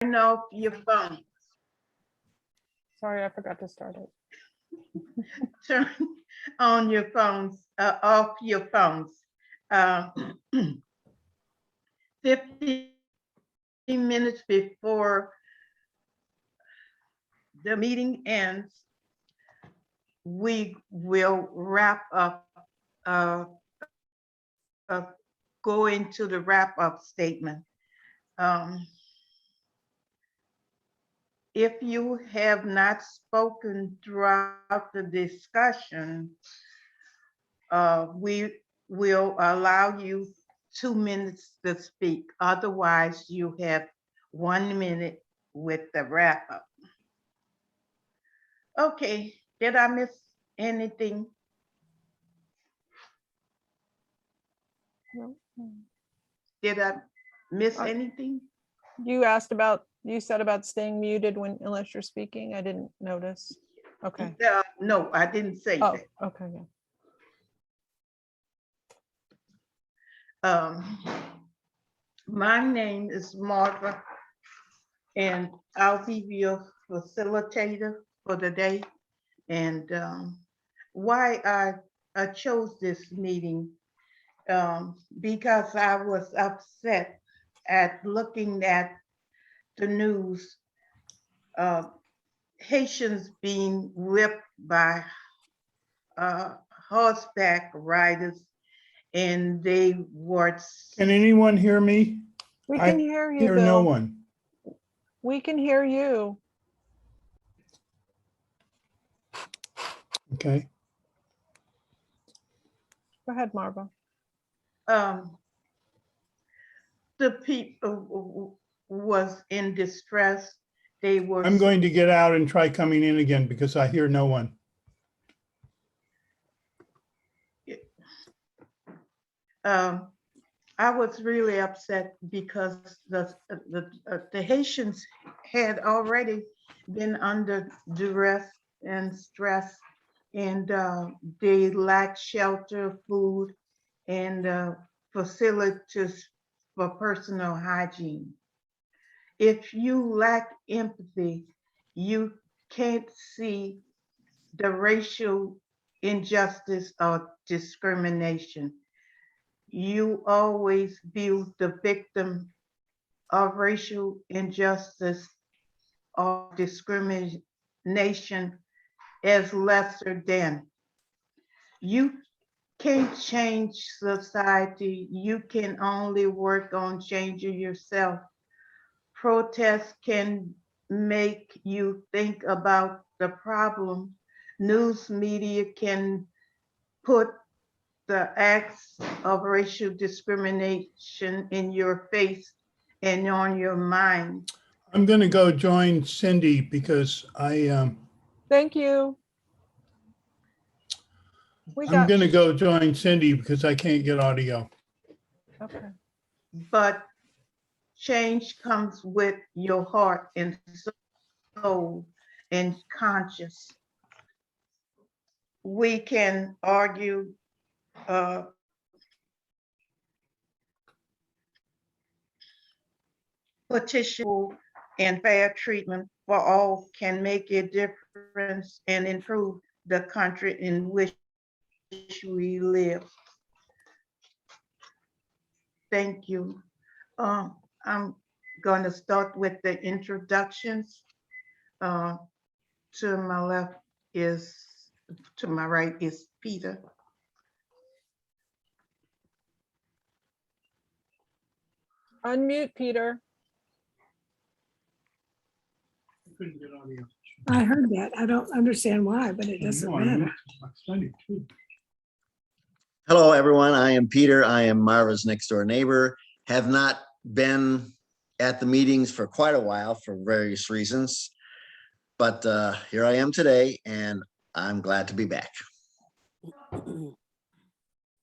Turn off your phone. Sorry, I forgot to start it. Turn on your phones, off your phones. 15 minutes before the meeting ends, we will wrap up, go into the wrap-up statement. If you have not spoken throughout the discussion, we will allow you 2 minutes to speak. Otherwise, you have 1 minute with the wrap-up. Okay, did I miss anything? No. Did I miss anything? You said about staying muted unless you're speaking. I didn't notice. Okay. No, I didn't say Oh, that. okay, yeah. My name is Martha, and I'll be your facilitator for the day. And why I chose this meeting, because I was upset at looking at the news, Haitians being whipped by horseback riders, and they were. Can anyone hear me? We I can hear you, Hear no Bill. one. We can hear you. Okay. Go ahead, Marva. The people was in distress. They were. I'm going to get out and try coming in again because I hear no one. I was really upset because the Haitians had already been under duress and stress, and they lacked shelter, food, and facilities for personal hygiene. If you lack empathy, you can't see the racial injustice or discrimination. You always view the victim of racial injustice or discrimination as lesser than. You can't change society. You can only work on changing yourself. Protests can make you think about the problem. News media can put the acts of racial discrimination in your face and on your mind. I'm going to go join Cindy because I'm Thank you. going to go join Cindy because I can't get audio. Okay. But change comes with your heart and soul and conscience. We can argue petition and fair treatment for all can make a difference and improve the country in which we live. Thank you. I'm going to start with the introductions. To my left is, to my right is Peter. Unmute, Peter. Couldn't get audio. I heard that. I don't understand why, but it doesn't matter. Hello, everyone. I am Peter. I am Marva's next door neighbor. Have not been at the meetings for quite a while for various reasons. But here I am today, and I'm glad to be back.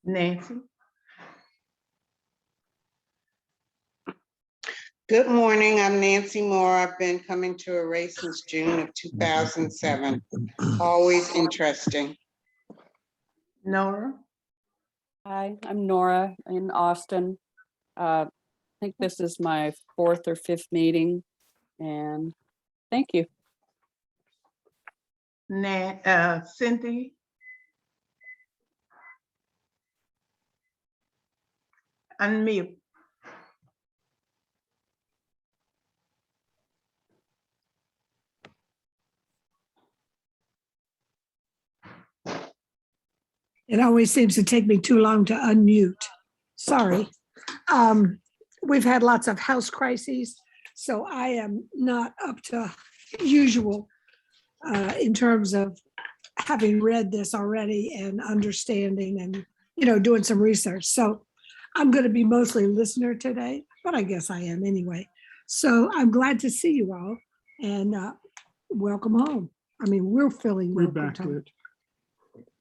Nancy. Good morning, I'm Nancy Moore. I've been coming to Erace since June of 2007. Always interesting. Nora. Hi, I'm Nora in Austin. I think this is my 4th or 5th meeting. And thank you. Cindy. Unmute. It always seems to take me too long to unmute. Sorry. We've had lots of house crises, so I am not up to usual in terms of having read this already and understanding and, doing some research. So I'm going to be mostly listener today, but I guess I am anyway. So I'm glad to see you all and welcome home. I mean, we're feeling We're welcome back home. to it.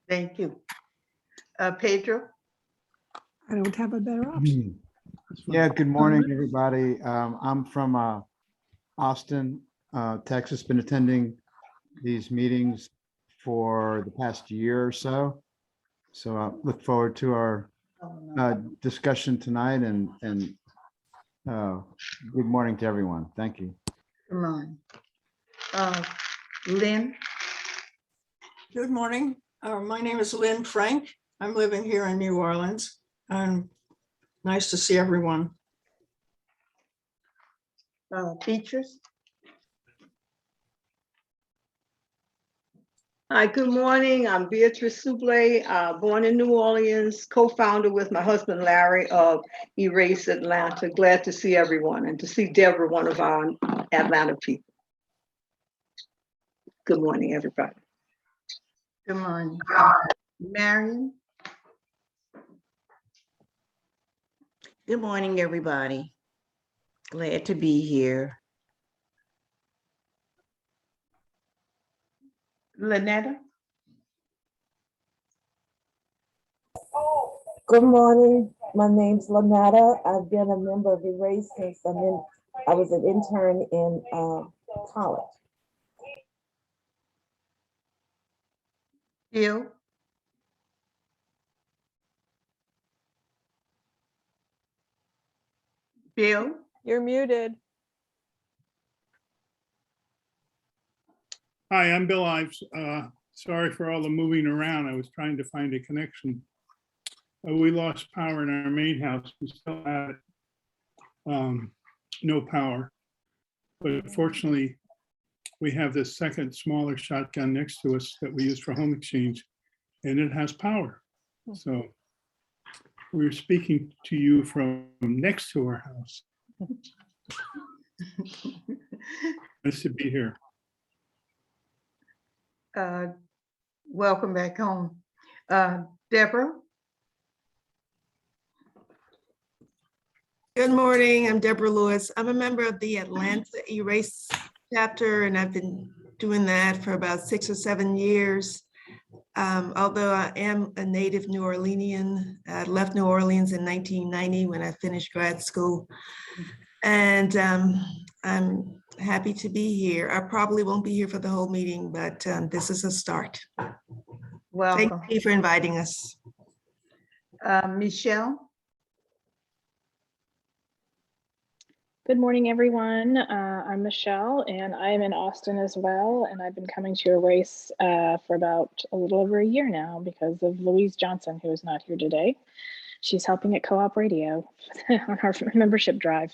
Thank you. Pedro. I don't have a better option. Yeah, good morning, everybody. I'm from Austin, Texas. Been attending these meetings for the past year or so. So I look forward to our discussion tonight and good morning to everyone. Thank you. Come on. Lynn. Good morning. My name is Lynn Frank. I'm living here in New Orleans. And nice to see everyone. Beatrice. Hi, good morning. I'm Beatrice Souble, born in New Orleans, co-founder with my husband Larry of Erace Atlanta. Glad to see everyone and to see Deborah, one of our Atlanta people. Good morning, everybody. Good morning. Marion. Good morning, everybody. Glad to be here. Lynetta. Good morning. My name's Lanata. I've been a member of Erace since I was an intern in college. Bill. Bill. You're muted. Hi, I'm Bill Ives. Sorry for all the moving around. I was trying to find a connection. We lost power in our main house. We still have no power. But fortunately, we have this second smaller shotgun next to us that we use for home exchange, and it has power. So we're speaking to you from next to our house. Nice to be here. Welcome back home. Deborah. Good morning. I'm Deborah Lewis. I'm a member of the Atlanta Erace chapter, and I've been doing that for about 6 or 7 years. Although I am a native New Orleanian, I left New Orleans in 1990 when I finished grad school. And I'm happy to be here. I probably won't be here for the whole meeting, but this is a start. Welcome. Thank you for inviting us. Michelle. Good morning, everyone. I'm Michelle, and I'm in Austin as well. And I've been coming to Erace for about a little over a year now because of Louise Johnson, who is not here today. She's helping at Co-op Radio on our membership drive.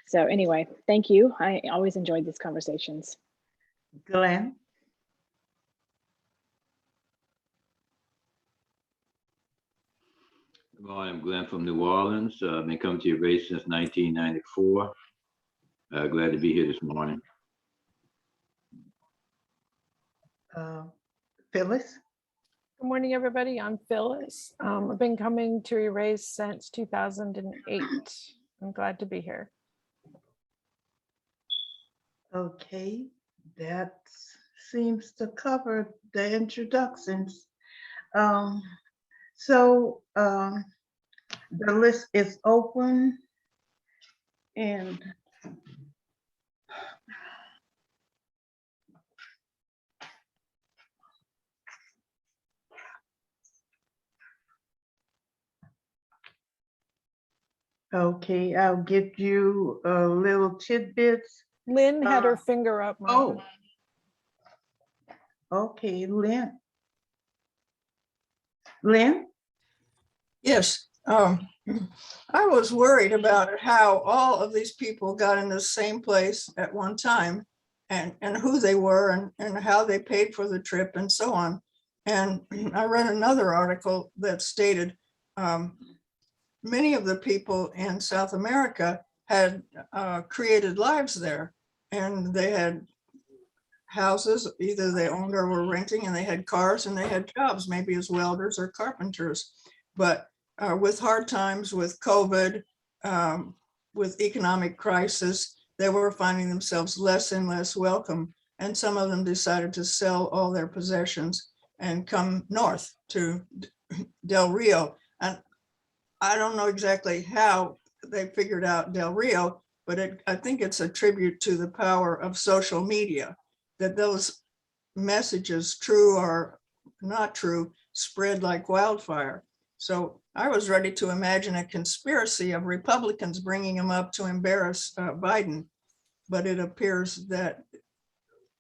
So anyway, thank you. I always enjoyed these conversations. Glenn. Good morning, I'm Glenn from New Orleans. I've been coming to Erace since 1994. Glad to be here this morning. Phyllis. Good morning, everybody. I'm Phyllis. I've been coming to Erace since 2008. I'm glad to be here. Okay, that seems to cover the introductions. So the list is open and okay, I'll give you a little tidbits. Lynn had her finger up. Martha. Okay, Lynn. Lynn? Yes, I was worried about how all of these people got in the same place at one time and who they were and how they paid for the trip and so on. And I read another article that stated many of the people in South America had created lives there, and they had houses, either they owned or were renting, and they had cars and they had jobs, maybe as welders or carpenters. But with hard times, with COVID, with economic crisis, they were finding themselves less and less welcome. And some of them decided to sell all their possessions and come north to Del Rio. And I don't know exactly how they figured out Del Rio, but I think it's a tribute to the power of social media, that those messages, true or not true, spread like wildfire. So I was ready to imagine a conspiracy of Republicans bringing him up to embarrass Biden, but it appears that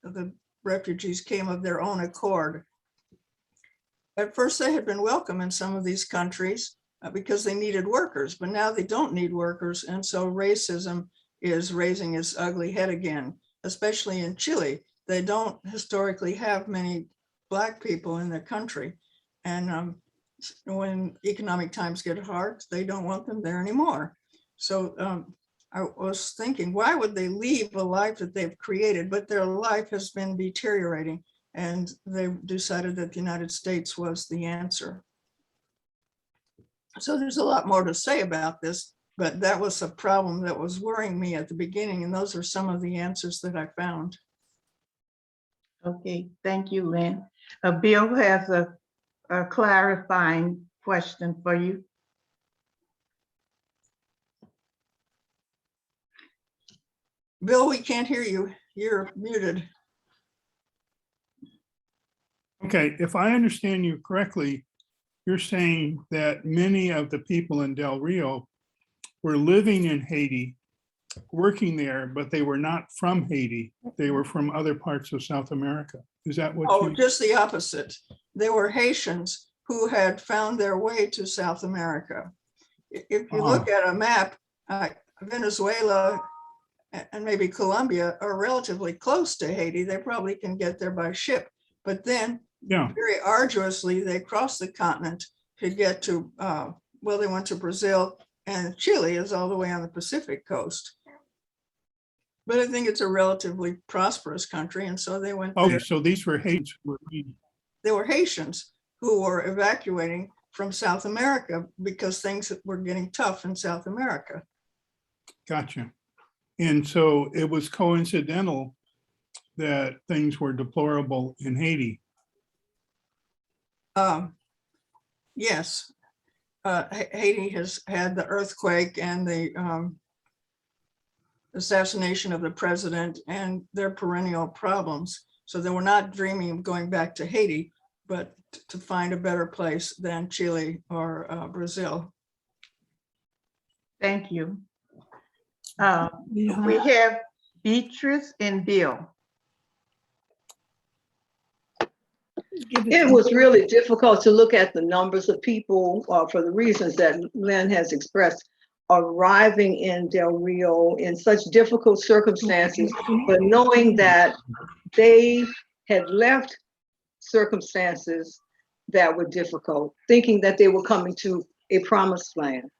the refugees came of their own accord. At first, they had been welcome in some of these countries because they needed workers, but now they don't need workers. And so racism is raising its ugly head again, especially in Chile. They don't historically have many Black people in their country. And when economic times get hard, they don't want them there anymore. So I was thinking, why would they leave a life that they've created, but their life has been deteriorating, and they decided that the United States was the answer. So there's a lot more to say about this, but that was a problem that was worrying me at the beginning, and those are some of the answers that I found. Okay, thank you, Lynn. Bill has a clarifying question for you. Bill, we can't hear you. You're muted. Okay, if I understand you correctly, you're saying that many of the people in Del Rio were living in Haiti, working there, but they were not from Haiti. They were from other parts of South America. Is that what you? Just the opposite. They were Haitians who had found their way to South America. If you look at a map, Venezuela and maybe Colombia are relatively close to Haiti. They probably can get there by ship, but then very arduously, they crossed the continent to get to, well, they went to Brazil, and Chile is all the way on the Pacific coast. But I think it's a relatively prosperous country, and so they went there. Okay, so these were Haitians. They were Haitians who were evacuating from South America because things were getting tough in South America. Gotcha. And so it was coincidental that things were deplorable in Haiti. Yes, Haiti has had the earthquake and the assassination of the president and their perennial problems. So they were not dreaming of going back to Haiti, but to find a better place than Chile or Brazil. Thank you. We have Beatrice and Bill. It was really difficult to look at the numbers of people for the reasons that Lynn has expressed, arriving in Del Rio in such difficult circumstances, but knowing that they had left circumstances that were difficult, thinking that they were coming to a promised land.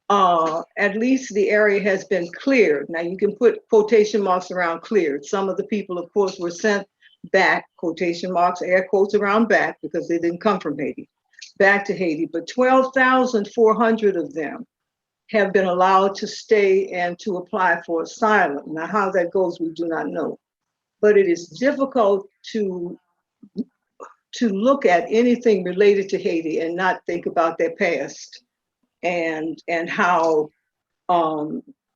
At least the area has been cleared. Now you can put quotation marks around cleared. Some of the people, of course, were sent back, quotation marks, air quotes around back, because they didn't come from Haiti, back to Haiti. But 12,400 of them have been allowed to stay and to apply for asylum. Now, how that goes, we do not know. But it is difficult to look at anything related to Haiti and not think about their past and how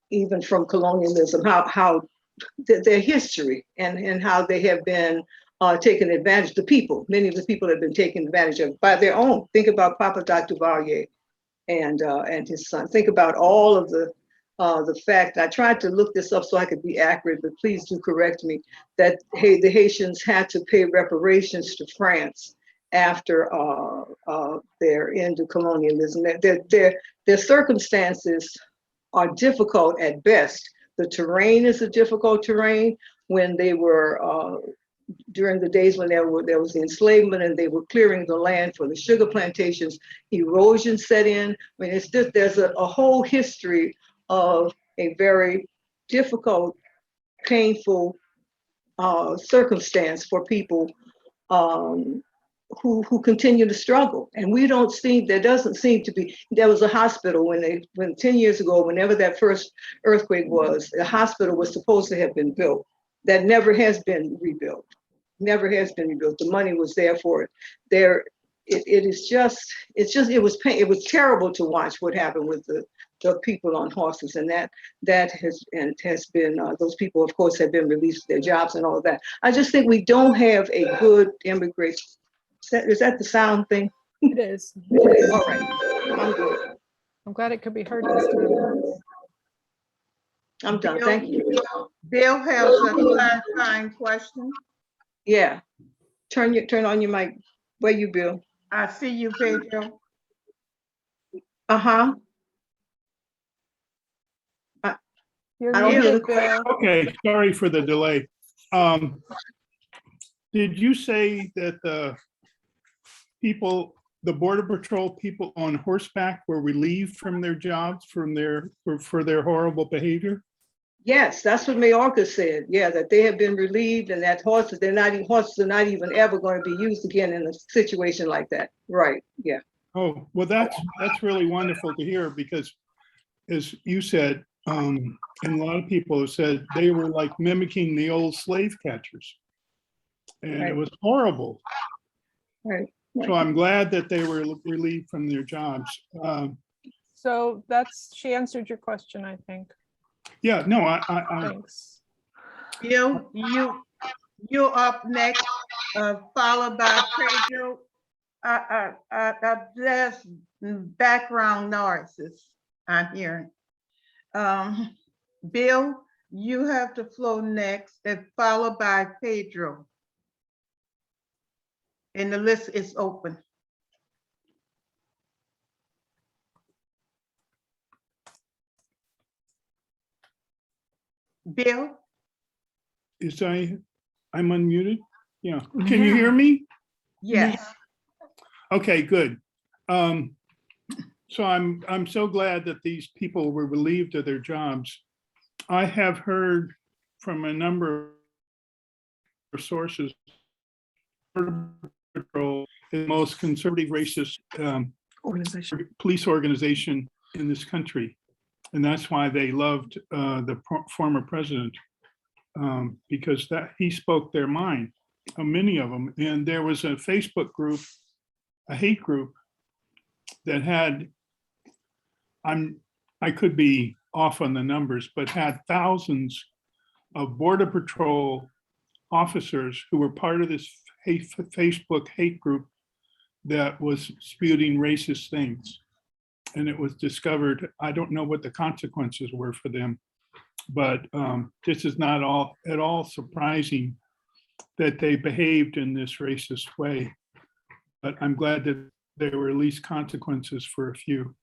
even from colonialism, how their history and how they have been taken advantage. The people, many of the people have been taken advantage of by their own. Think about Papa Dr. Duvalier and his son. Think about all of the the fact, I tried to look this up so I could be accurate, but please do correct me, that the Haitians had to pay reparations to France after their end of colonialism. Their circumstances are difficult at best. The terrain is a difficult terrain. When they were during the days when there was enslavement and they were clearing the land for the sugar plantations, erosion set in. I mean, it's just, there's a whole history of a very difficult, painful circumstance for people who continue to struggle. And we don't see, there doesn't seem to be, there was a hospital when 10 years ago, whenever that first earthquake was, the hospital was supposed to have been built. That never has been rebuilt. Never has been rebuilt. The money was there for it. It was terrible to watch what happened with the people on horses, and that has been those people, of course, have been released their jobs and all of that. I just think we don't have a good immigration. Is that the sound thing? It is. All right, I'm good. I'm glad it could be heard this time. I'm done. Thank you. Bill has a clarifying question. Yeah, turn on your mic. Where you, Bill? I see you, Pedro. Uh-huh. You're I don't hear muted, Bill. Okay, sorry for the delay. Did you say that the Border Patrol people on horseback were relieved from their jobs for their horrible behavior? Yes, that's what Mayorkas said. Yeah, that they have been relieved, and that horses are not even ever going to be used again in a situation like that. Right. Yeah. Oh, well, that's really wonderful to hear, because as you said, and a lot of people have said, they were like mimicking the old slave catchers. And Right. It was horrible. Right. So I'm glad that they were relieved from their jobs. So she answered your question, I think. Yeah, no, I Thanks. Bill, you're up next, followed by Pedro. There's background noises I'm hearing. Bill, you have the floor next, and followed by Pedro. And the list is open. Bill? I'm unmuted? Yeah. Can you hear me? Yes. Okay, good. So I'm so glad that these people were relieved of their jobs. I have heard from a number of sources, Border Patrol is the most conservative, racist police organization in this country. And that's why they loved the former president, because he spoke their mind, many of them. And there was a Facebook group, a hate group, that had, I could be off on the numbers, but had thousands of Border Patrol officers who were part of this Facebook hate group that was spewing racist things. And it was discovered, I don't know what the consequences were for them, but this is not at all surprising that they behaved in this racist way. But I'm glad that there were at least consequences for a few.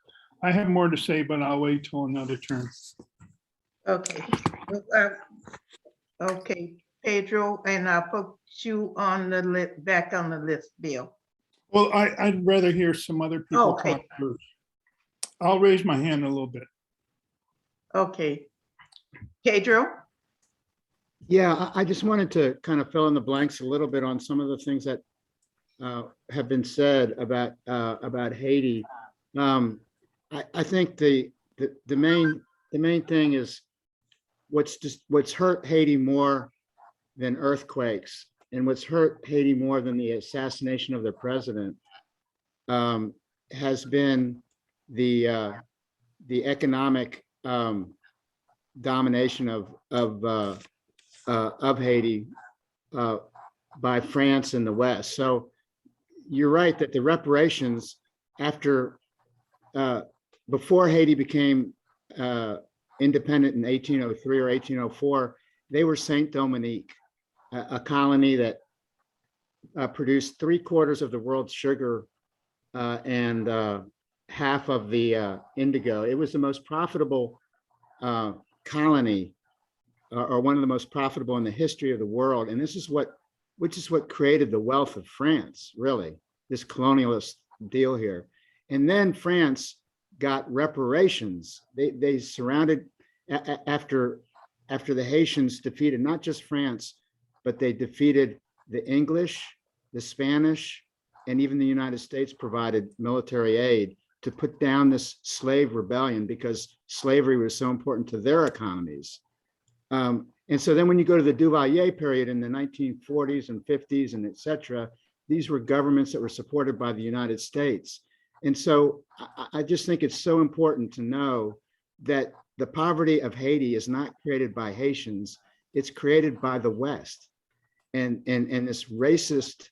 I have more to say, but I'll wait till another turn. Okay. Okay, Pedro, and I'll put you on the list, back on the list, Bill. Well, I'd rather hear some other people talk first. I'll raise my hand a little bit. Okay. Pedro? Yeah, I just wanted to kind of fill in the blanks a little bit on some of the things that have been said about Haiti. I think the main thing is what's hurt Haiti more than earthquakes, and what's hurt Haiti more than the assassination of the president has been the economic domination of Haiti by France and the West. So you're right that the reparations before Haiti became independent in 1803 or 1804, they were Saint Dominique, a colony that produced 3/4 of the world's sugar and half of the indigo. It was the most profitable colony, or one of the most profitable in the history of the world. And this is which is what created the wealth of France, really, this colonialist deal here. And then France got reparations. They surrounded, after the Haitians defeated not just France, but they defeated the English, the Spanish, and even the United States provided military aid to put down this slave rebellion because slavery was so important to their economies. And so then when you go to the Duvalier period in the 1940s and 50s and et cetera, these were governments that were supported by the United States. And so I just think it's so important to know that the poverty of Haiti is not created by Haitians, it's created by the West. And this racist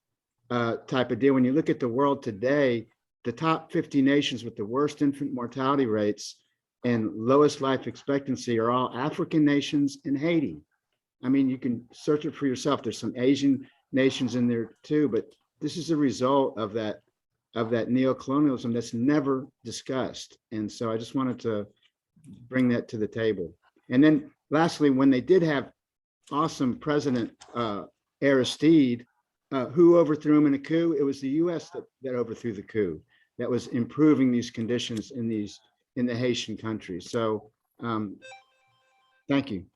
type of deal, when you look at the world today, the top 50 nations with the worst infant mortality rates and lowest life expectancy are all African nations and Haiti. I mean, you can search it for yourself. There's some Asian nations in there too, but this is a result of that neocolonialism that's never discussed. And so I just wanted to bring that to the table. And then lastly, when they did have awesome President Aristide, who overthrew him in a coup, it was the US that overthrew the coup, that was improving these conditions in the Haitian country. So thank you.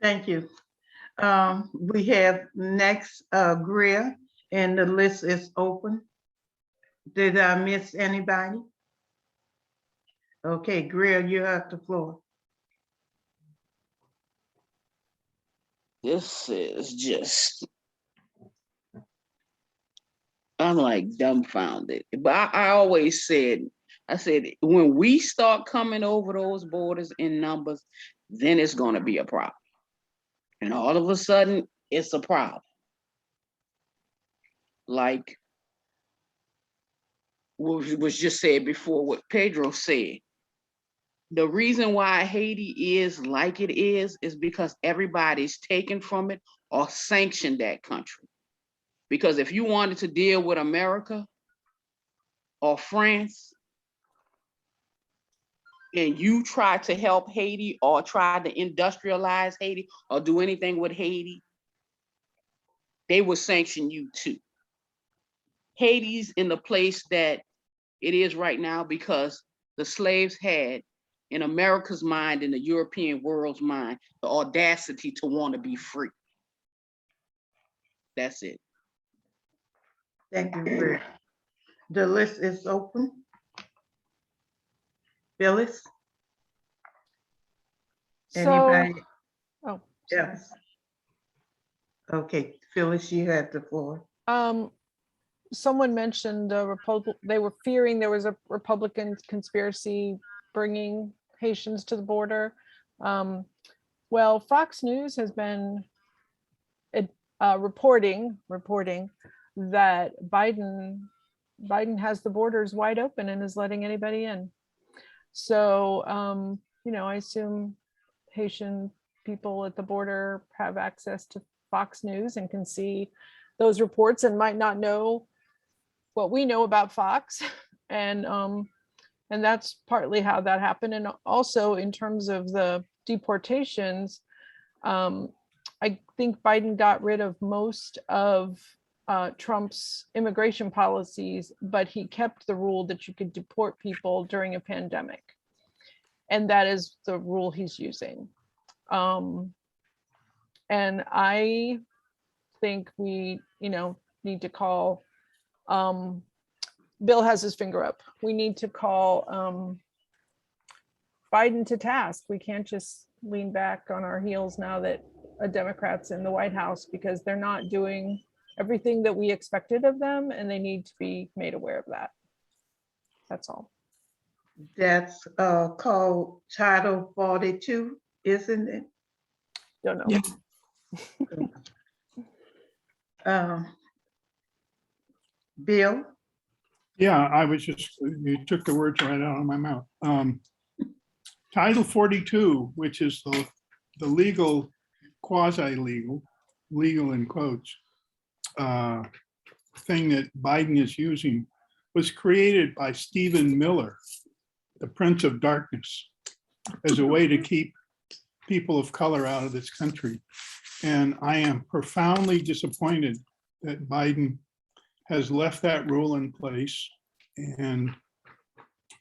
Thank you. We have next Greer, and the list is open. Did I miss anybody? Okay, Greer, you have the floor. This is just, I'm like dumbfounded. But I always said, when we start coming over those borders in numbers, then it's going to be a problem. And all of a sudden, it's a problem. Like what was just said before, what Pedro said. The reason why Haiti is like it is because everybody's taken from it or sanctioned that country. Because if you wanted to deal with America or France, and you try to help Haiti or try to industrialize Haiti or do anything with Haiti, they will sanction you too. Haiti's in the place that it is right now because the slaves had, in America's mind, in the European world's mind, the audacity to want to be free. That's it. Thank you, Greer. The list is open. Phyllis? Anybody Oh, else? Okay, Phyllis, you have the floor. Someone mentioned they were fearing there was a Republican conspiracy bringing Haitians to the border. Well, Fox News has been reporting that Biden has the borders wide open and is letting anybody in. So, I assume Haitian people at the border have access to Fox News and can see those reports and might not know what we know about Fox. And that's partly how that happened. And also in terms of the deportations, I think Biden got rid of most of Trump's immigration policies, but he kept the rule that you could deport people during a pandemic. And that is the rule he's using. And I think we, need to call, Bill has his finger up. We need to call Biden to task. We can't just lean back on our heels now that a Democrat's in the White House, because they're not doing everything that we expected of them, and they need to be made aware of that. That's all. That's called Title 42, isn't it? Don't know. Yeah. Bill? Yeah, I was just, you took the words right out of my mouth. Title 42, which is the legal, quasi-legal, legal in quotes, thing that Biden is using, was created by Stephen Miller, the Prince of Darkness, as a way to keep people of color out of this country. And I am profoundly disappointed that Biden has left that rule in place and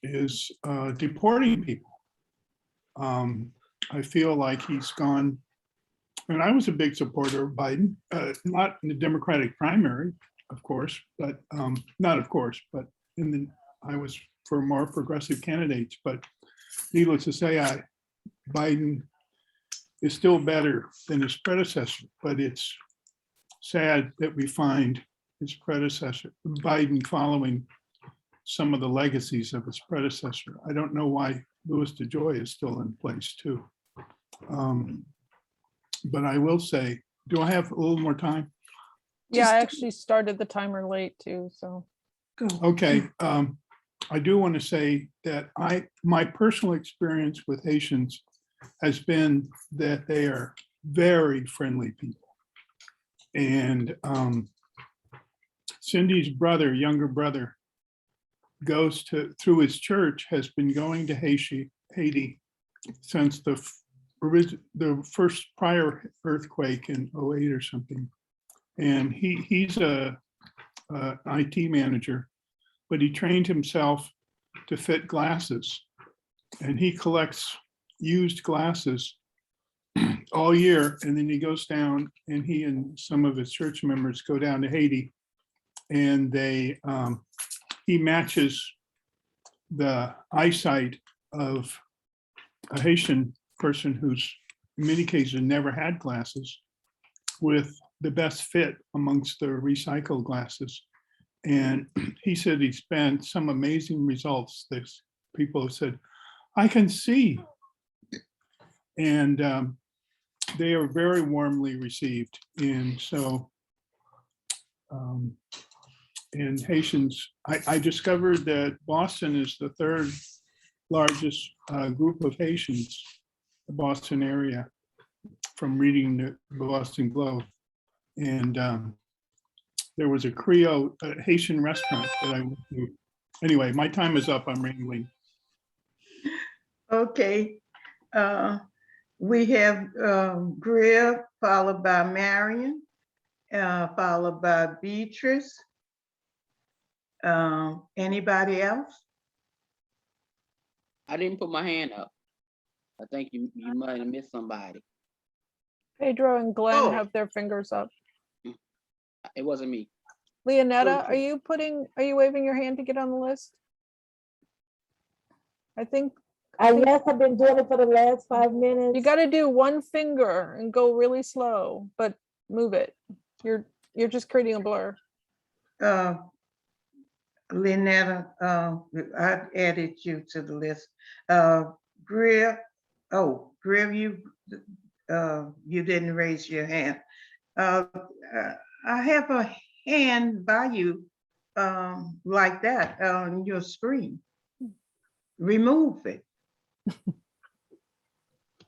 is deporting people. I feel like he's gone, and I was a big supporter of Biden, not in the Democratic primary, of course, but not of course, but I was for more progressive candidates, but needless to say, Biden is still better than his predecessor, but it's sad that we find his predecessor, Biden, following some of the legacies of his predecessor. I don't know why Louis DeJoy is still in place too. But I will say, do I have a little more time? Yeah, I actually started the timer late too, so. Okay, I do want to say that my personal experience with Haitians has been that they are very friendly people. And Cindy's brother, younger brother, goes through his church, has been going to Haiti since the first prior earthquake in 2008 or something. And he's a IT manager, but he trained himself to fit glasses, and he collects used glasses all year. And then he goes down, and he and some of his church members go down to Haiti, and he matches the eyesight of a Haitian person who's in many cases never had glasses with the best fit amongst the recycled glasses. And he said he's been some amazing results. There's people have said, I can see. And they are very warmly received. And so, and Haitians, I discovered that Boston is the third largest group of Haitians, the Boston area, from reading the Boston Globe. And there was a Creole, Haitian restaurant that I went to. Anyway, my time is up. I'm rambling. Okay. We have Griff, followed by Marion, followed by Beatrice. Anybody else? I didn't put my hand up. I think you might have missed somebody. Pedro and Glenn Oh. have their fingers up. It wasn't me. Leonetta, are you waving your hand to get on the list? I think Yes, I've been doing it for the last 5 minutes. you got to do one finger and go really slow, but move it. You're just creating a blur. Lynetta, I added you to the list. Griff, Griff, you didn't raise your hand. I have a hand by you like that on your screen. Remove it.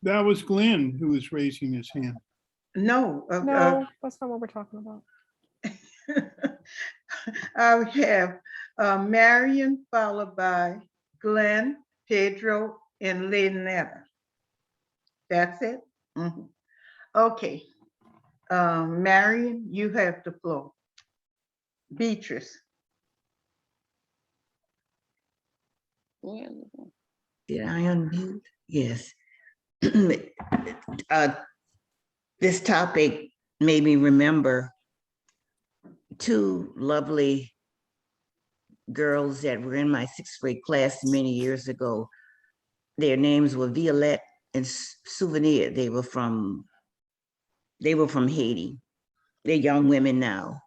That was Glenn who was raising his hand. No. No, that's not what we're talking about. I have Marion, followed by Glenn, Pedro, and Lynetta. That's it? Mhm. Okay. Marion, you have the floor. Beatrice. Did I unmute? Yes. This topic made me remember two lovely girls that were in my 6th grade class many years ago. Their names were Violette and Souvenir. They were from Haiti. They're young women now.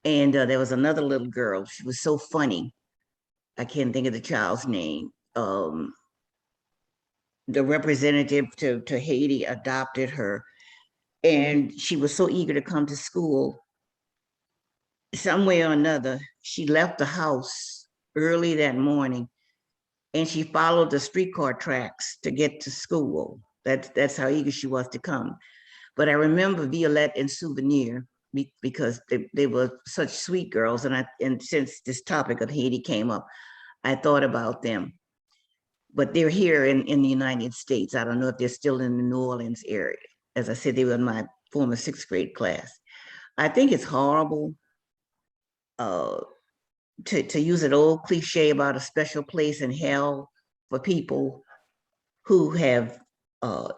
And there was another little girl. She was so funny. I can't think of the child's name. The representative to Haiti adopted her, and she was so eager to come to school. Some way or another, she left the house early that morning and she followed the streetcar tracks to get to school. That's how eager she was to come. But I remember Violette and Souvenir because they were such sweet girls. And since this topic of Haiti came up, I thought about them. But they're here in the United States. I don't know if they're still in the New Orleans area. As I said, they were in my former 6th grade class. I think it's horrible to use an old cliche about a special place in hell for people who have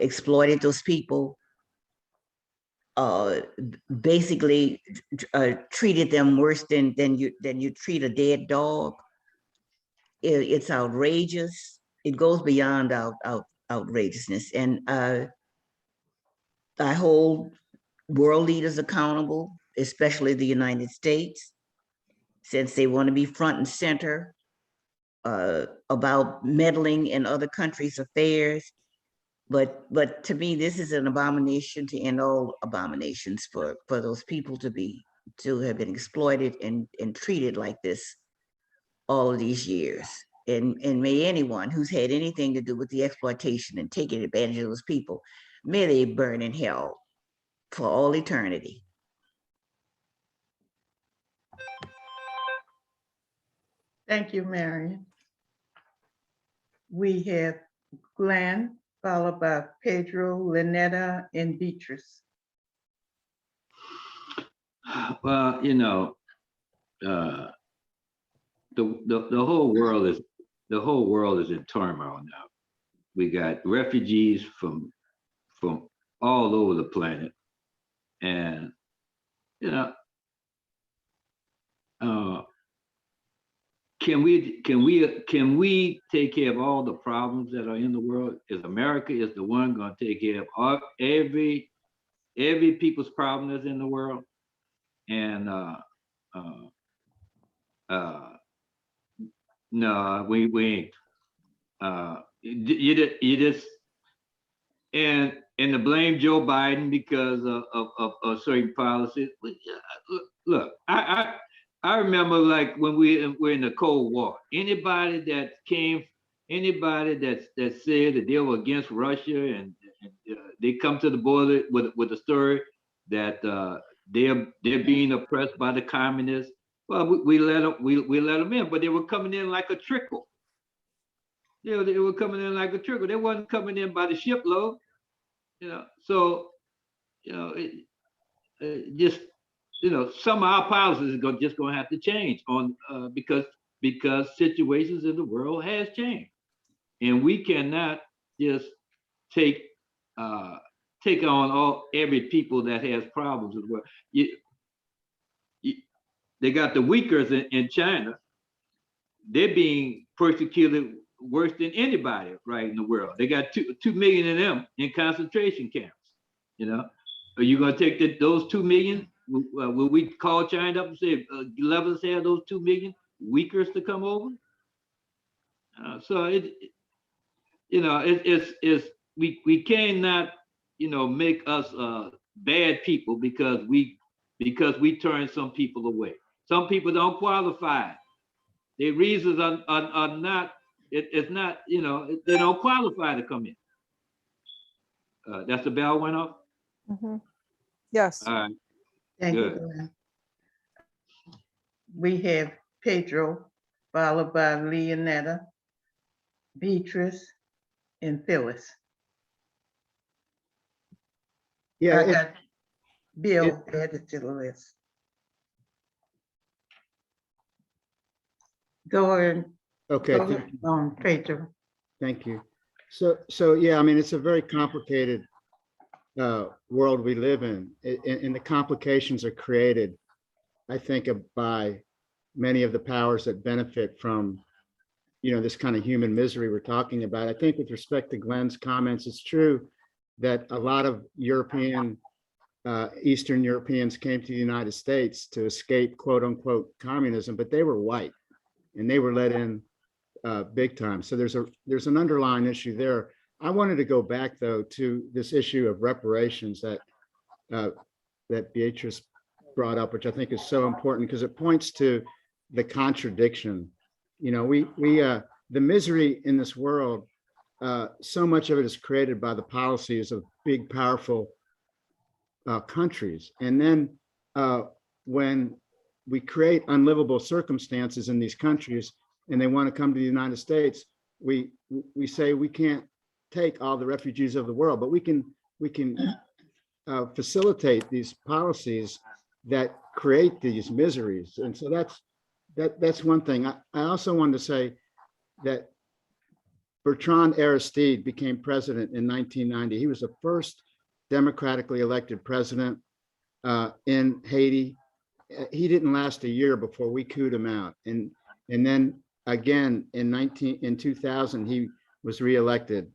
exploited those people, basically treated them worse than you treat a dead dog. It's outrageous. It goes beyond outrageousness. And I hold world leaders accountable, especially the United States, since they want to be front and center about meddling in other countries' affairs. But to me, this is an abomination to end all abominations for those people to have been exploited and treated like this all of these years. And may anyone who's had anything to do with the exploitation and taking advantage of those people, may they burn in hell for all eternity. Thank you, Marion. We have Glenn, followed by Pedro, Lynetta, and Beatrice. Well, you know, the whole world is in turmoil now. We got refugees from all over the planet, and you know, can we take care of all the problems that are in the world? Is America the one going to take care of every people's problem that's in the world? And no, we ain't. You just and to blame Joe Biden because of certain policies. Look, I remember like when we were in the Cold War. Anybody that said that they were against Russia and they come to the border with a story that they're being oppressed by the communists. Well, we let them in, but they were coming in like a trickle. You know, they were coming in like a trickle. They wasn't coming in by the shipload. You know, so you know, just you know, some of our policies are just going to have to change on because situations in the world has changed, and we cannot just take on every people that has problems in the world. They got the Uyghurs in China. They're being persecuted worse than anybody right in the world. They got 2 million of them in concentration camps. You know, are you going to take those 2 million? Will we call China up and say, let us have those 2 million Uyghurs to come over? So we cannot, you know, make us bad people because we turn some people away. Some people don't qualify. Their reasons are not. It's not, you know, they don't qualify to come in. That's the bell went off. Mm-hmm. Yes. All right. Thank Good. you, Glenn. We have Pedro, followed by Leonetta, Beatrice, and Phyllis. Yeah, I got Bill added to the list. Go ahead. okay. Go ahead, Pedro. Thank you. So yeah, I mean, it's a very complicated world we live in, and the complications are created, I think, by many of the powers that benefit from, you know, this kind of human misery we're talking about. I think with respect to Glenn's comments, it's true that a lot of Eastern Europeans came to the United States to escape quote unquote communism, but they were white and they were let in big time. So there's an underlying issue there. I wanted to go back though to this issue of reparations that Beatrice brought up, which I think is so important because it points to the contradiction. You know, the misery in this world, so much of it is created by the policies of big, powerful countries. And then when we create unlivable circumstances in these countries and they want to come to the United States, we say we can't take all the refugees of the world, but we can facilitate these policies that create these miseries. And so that's one thing. I also wanted to say that Bertrand Aristide became president in 1990. He was the first democratically elected president in Haiti. He didn't last a year before we couped him out. And then again in 2000, he was reelected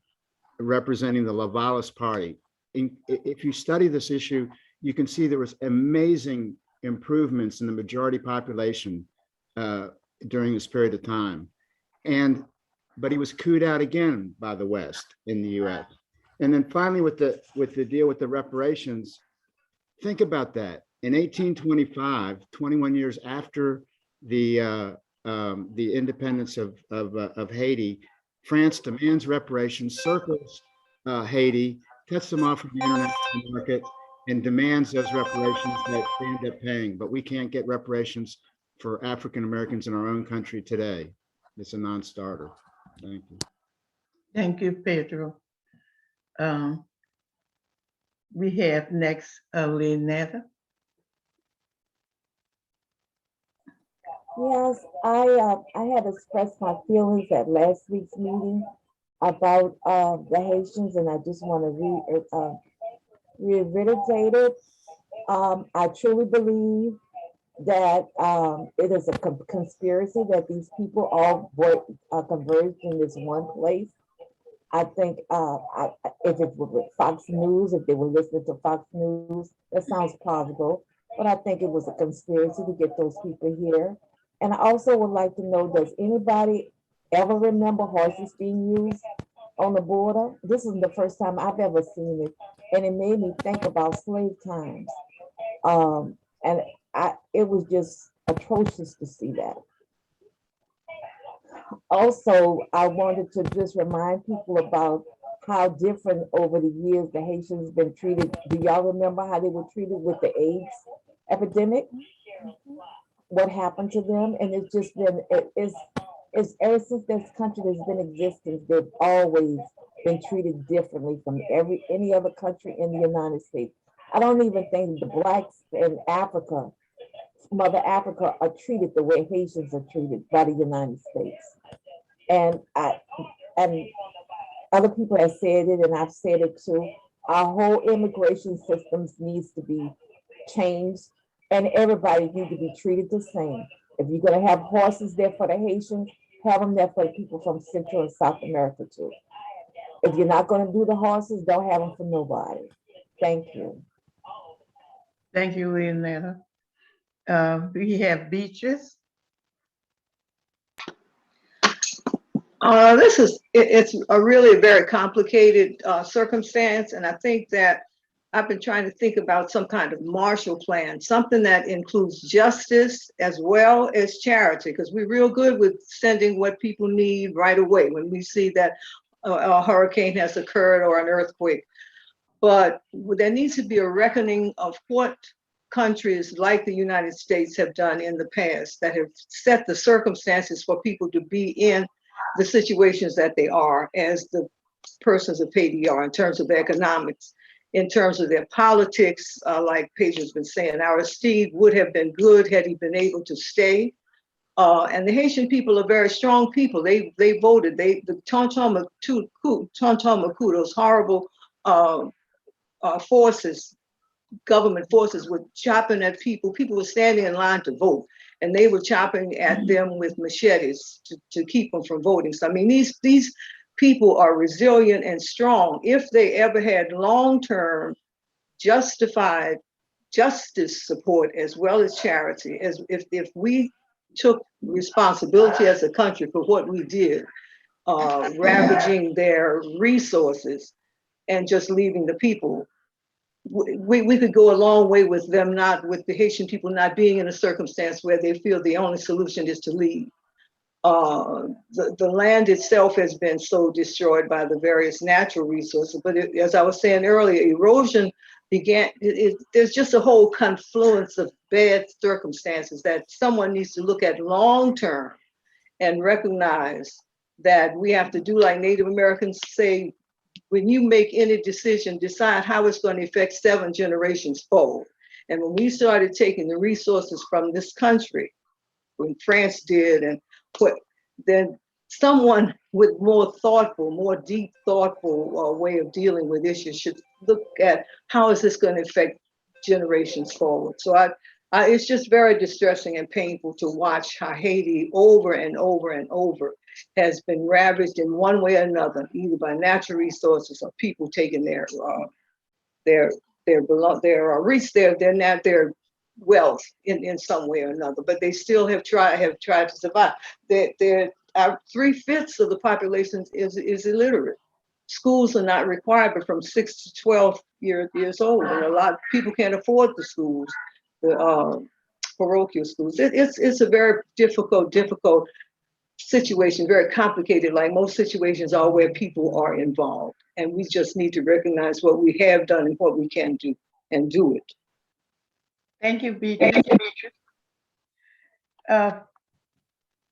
representing the Lavalas party. If you study this issue, you can see there was amazing improvements in the majority population during this period of time. But he was cooed out again by the West in the US. And then finally with the deal with the reparations, think about that. In 1825, 21 years after the independence of Haiti, France demands reparations, circles Haiti, cuts them off from the international market, and demands those reparations that they end up paying. But we can't get reparations for African Americans in our own country today. It's a non-starter. Thank you. Thank you, Pedro. We have next Lynetta. Yes, I had expressed my feelings at last week's meeting about the Haitians, and I just want to reiterate it. I truly believe that it is a conspiracy that these people all converged in this one place. I think if it was with Fox News, if they were listening to Fox News, that sounds plausible. But I think it was a conspiracy to get those people here. And I also would like to know, does anybody ever remember horses being used on the border? This is the first time I've ever seen it. And it made me think about slave times. And it was just atrocious to see that. Also, I wanted to just remind people about how different over the years the Haitians been treated. Do y'all remember how they were treated with the AIDS epidemic? What happened to them? And it's just been, it's ever since this country has been existing, they've always been treated differently from any other country in the United States. I don't even think the blacks in Africa, Mother Africa, are treated the way Haitians are treated by the United States. And other people have said it, and I've said it too. Our whole immigration systems needs to be changed, and everybody needs to be treated the same. If you're going to have horses there for the Haitians, have them there for the people from Central and South America too. If you're not going to do the horses, don't have them for nobody. Thank you. Thank you, Leonetta. We have Beatrice. It's a really very complicated circumstance, and I think that I've been trying to think about some kind of Marshall Plan, something that includes justice as well as charity, because we're real good with sending what people need right away when we see that a hurricane has occurred or an earthquake. But there needs to be a reckoning of what countries like the United States have done in the past that have set the circumstances for people to be in the situations that they are, as the persons of Haiti are, in terms of economics, in terms of their politics. Like Pedro's been saying, Aristide would have been good had he been able to stay. And the Haitian people are very strong people. They voted. The Tonton Macoute, those horrible forces, government forces, were chopping at people. People were standing in line to vote, and they were chopping at them with machetes to keep them from voting. So I mean, these people are resilient and strong. If they ever had long-term justified justice support as well as charity, as if we took responsibility as a country for what we did, ravaging their resources and just leaving the people, we could go a long way with them, with the Haitian people not being in a circumstance where they feel the only solution is to leave. The land itself has been so destroyed by the various natural resources. But as I was saying earlier, erosion began, there's just a whole confluence of bad circumstances that someone needs to look at long term and recognize that we have to do like Native Americans say, when you make any decision, decide how it's going to affect 7 generations forward. And when we started taking the resources from this country, when France did, and put, then someone with more thoughtful, more deep thoughtful way of dealing with issues should look at how is this going to affect generations forward. So it's just very distressing and painful to watch how Haiti over and over and over has been ravaged in one way or another, either by natural resources or people taking their wealth in some way or another. But they still have tried to survive. 3/5 of the population is illiterate. Schools are not required, but from 6 to 12 years old, and a lot of people can't afford the schools, the parochial schools. It's a very difficult situation, very complicated, like most situations are where people are involved. And we just need to recognize what we have done and what we can do and do it. Thank you, Beatrice.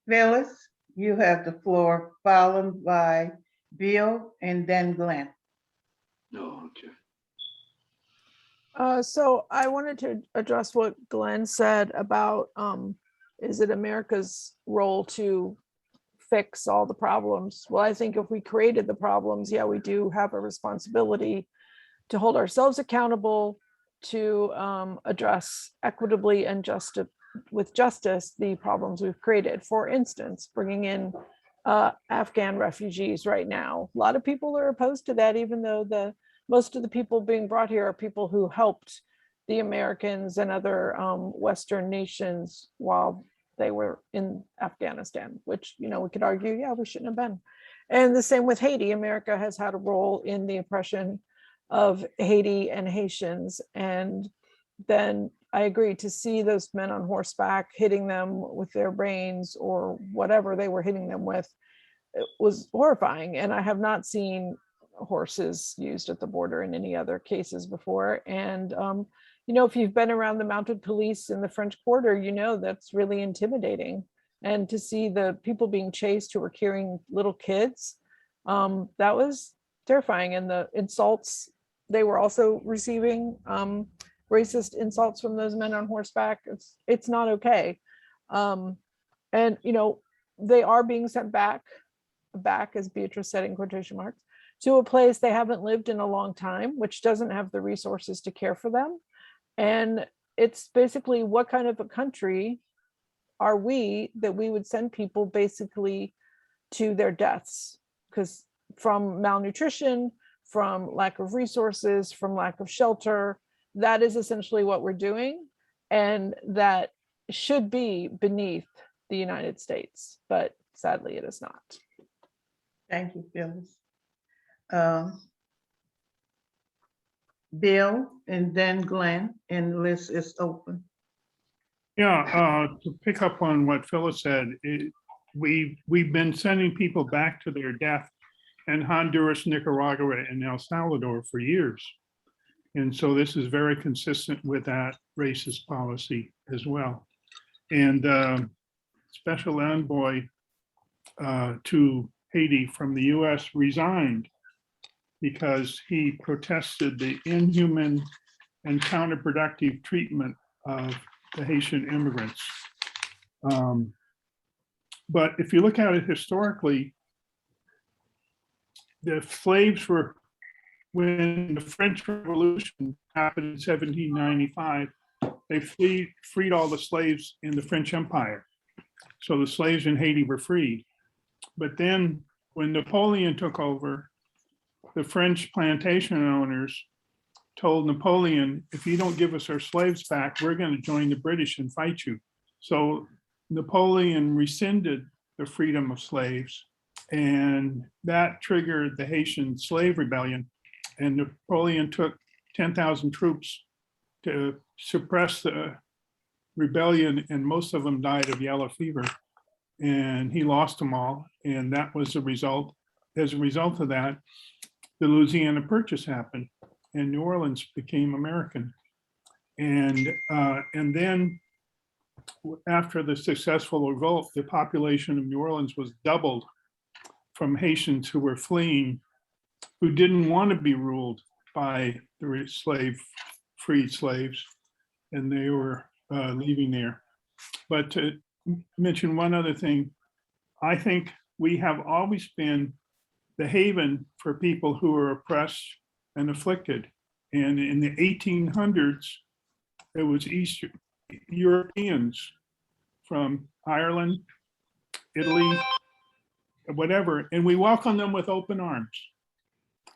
Phyllis, you have the floor, followed by Bill and then Glenn. No, okay. So I wanted to address what Glenn said about, is it America's role to fix all the problems? Well, I think if we created the problems, yeah, we do have a responsibility to hold ourselves accountable, to address equitably and with justice the problems we've created. For instance, bringing in Afghan refugees right now. A lot of people are opposed to that, even though most of the people being brought here are people who helped the Americans and other Western nations while they were in Afghanistan, which, we could argue, yeah, we shouldn't have been. And the same with Haiti. America has had a role in the oppression of Haiti and Haitians. And then I agree, to see those men on horseback hitting them with their brains or whatever they were hitting them with, it was horrifying. And I have not seen horses used at the border in any other cases before. And if you've been around the mounted police in the French Quarter, that's really intimidating. And to see the people being chased who were carrying little kids, that was terrifying. And the insults, they were also receiving racist insults from those men on horseback. It's not okay. And they are being sent back, as Beatrice said in quotation marks, to a place they haven't lived in a long time, which doesn't have the resources to care for them. And it's basically, what kind of a country are we that we would send people basically to their deaths? Because from malnutrition, from lack of resources, from lack of shelter, that is essentially what we're doing. And that should be beneath the United States, but sadly it is not. Thank you, Phyllis. Bill and then Glenn, and the list is open. Yeah, to pick up on what Phyllis said, we've been sending people back to their death in Honduras, Nicaragua, and El Salvador for years. And so this is very consistent with that racist policy as well. And Special Envoy to Haiti from the US resigned because he protested the inhuman and counterproductive treatment of the Haitian immigrants. But if you look at it historically, the slaves were, when the French Revolution happened in 1795, they freed all the slaves in the French Empire. So the slaves in Haiti were free. But then when Napoleon took over, the French plantation owners told Napoleon, if you don't give us our slaves back, we're going to join the British and fight you. So Napoleon rescinded the freedom of slaves, and that triggered the Haitian slave rebellion. And Napoleon took 10,000 troops to suppress the rebellion, and most of them died of yellow fever. and he lost them all. And that was the result. As a result of that, the Louisiana Purchase happened and New Orleans became American. And then after the successful revolt, the population of New Orleans was doubled from Haitians who were fleeing, who didn't want to be ruled by the freed slaves, and they were leaving there. But to mention one other thing, I think we have always been the haven for people who are oppressed and afflicted. And in the 1800s, it was Eastern Europeans from Ireland, Italy, whatever, and we welcomed them with open arms.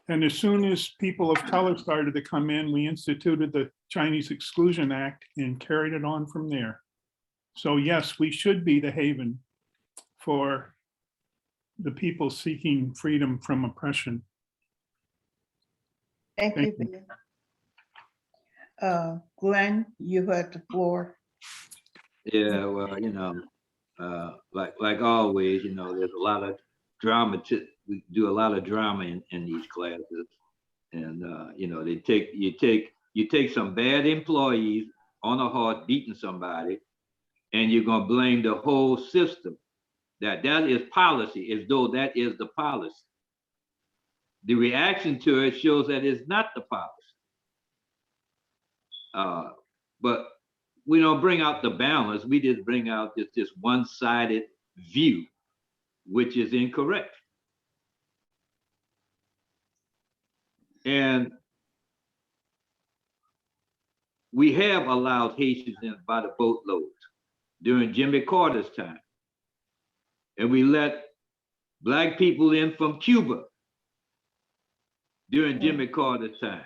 And as soon as people of color started to come in, we instituted the Chinese Exclusion Act and carried it on from there. So yes, we should be the haven for the people seeking freedom from oppression. Thank you, Bill. Glenn, you had the floor. Yeah, well, like always, there's a lot of drama we do a lot of drama in these classes. And you take some bad employees on a horse beating somebody, and you're gonna blame the whole system. That is policy, as though that is the policy. The reaction to it shows that it's not the policy. But we don't bring out the balance. We just bring out this one-sided view, which is incorrect. And we have allowed Haitians in by the boatloads during Jimmy Carter's time. And we let Black people in from Cuba during Jimmy Carter's time.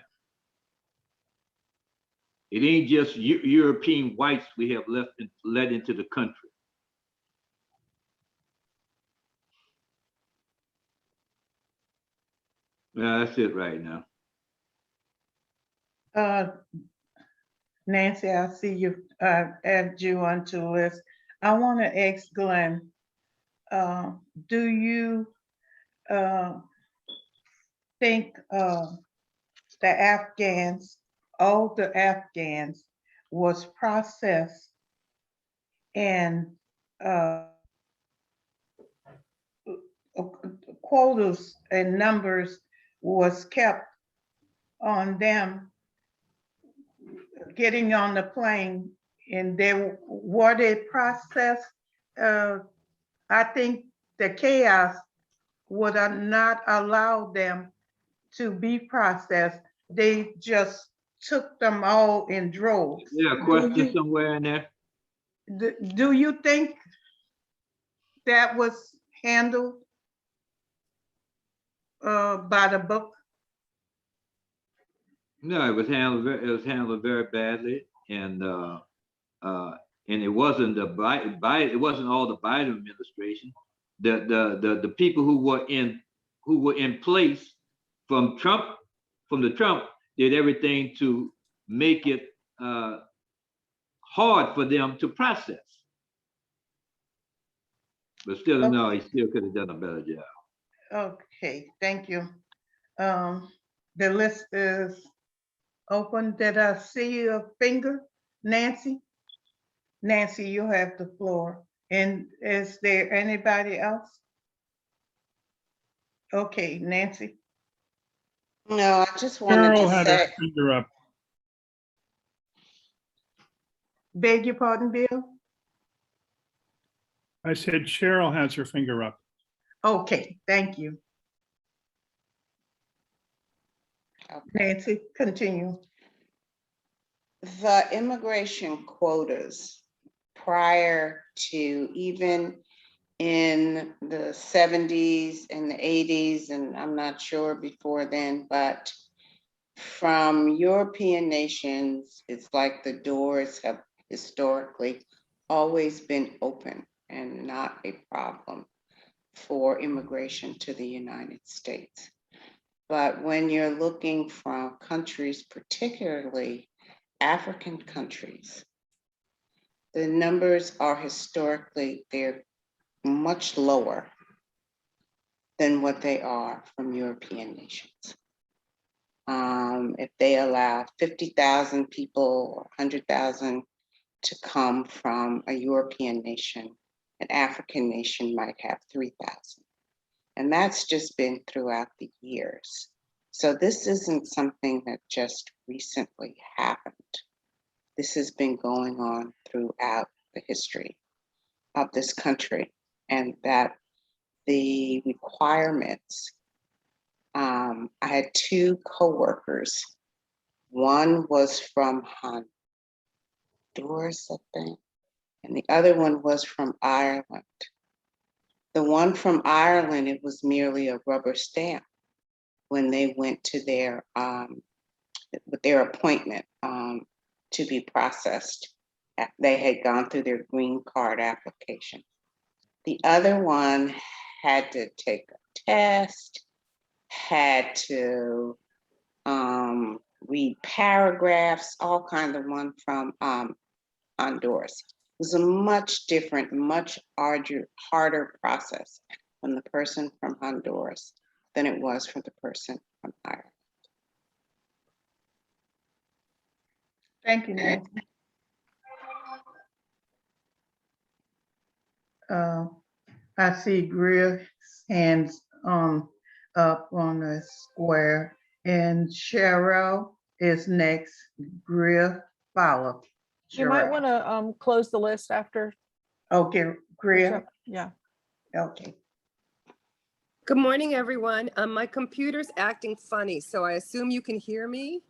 It ain't just European whites we have let into the country. That's it right now. Nancy, I see you added you onto the list. I want to ask Glenn, do you think the Afghans, all the Afghans, was processed and quotas and numbers was kept on them getting on the plane, and were they processed? I think the chaos would not allow them to be processed. They just took them all in droves. Yeah, question somewhere in there. Do you think that was handled by the book? No, it was handled very badly, and it wasn't it wasn't all the Biden administration. The people who were in place from the Trump did everything to make it hard for them to process. But still, okay. No, he still could have done a better job. Okay, thank you. The list is open. Did I see a finger? Nancy? Nancy, you have the floor. And is there anybody else? Okay, Nancy. No, I just wanted Cheryl to had say. her finger up. Beg your pardon, Bill? I said Cheryl has her finger up. Okay, thank you. Nancy, continue. The immigration quotas prior to even in the 70s and the 80s, and I'm not sure before then, but from European nations, it's like the doors have historically always been open and not a problem for immigration to the United States. But when you're looking from countries, particularly African countries, the numbers are historically, they're much lower than what they are from European nations. If they allow 50,000 people or 100,000 to come from a European nation, an African nation might have 3,000. And that's just been throughout the years. So this isn't something that just recently happened. This has been going on throughout the history of this country, and that the requirements, I had two coworkers. One was from Honduras, I think, and the other one was from Ireland. The one from Ireland, it was merely a rubber stamp when they went to their appointment to be processed. They had gone through their green card application. The other one had to take a test, had to read paragraphs, all kinds of one from Honduras. It was a much different, much harder process from the person from Honduras than it was for the person from Ireland. Thank you, Nancy. I see Greer's hands up on the square, and Cheryl is next. Greer follow. You might Cheryl. want to close the list after. Okay, Greer. Yeah. Okay. Good morning, everyone. My computer's acting funny, so I assume you can hear me.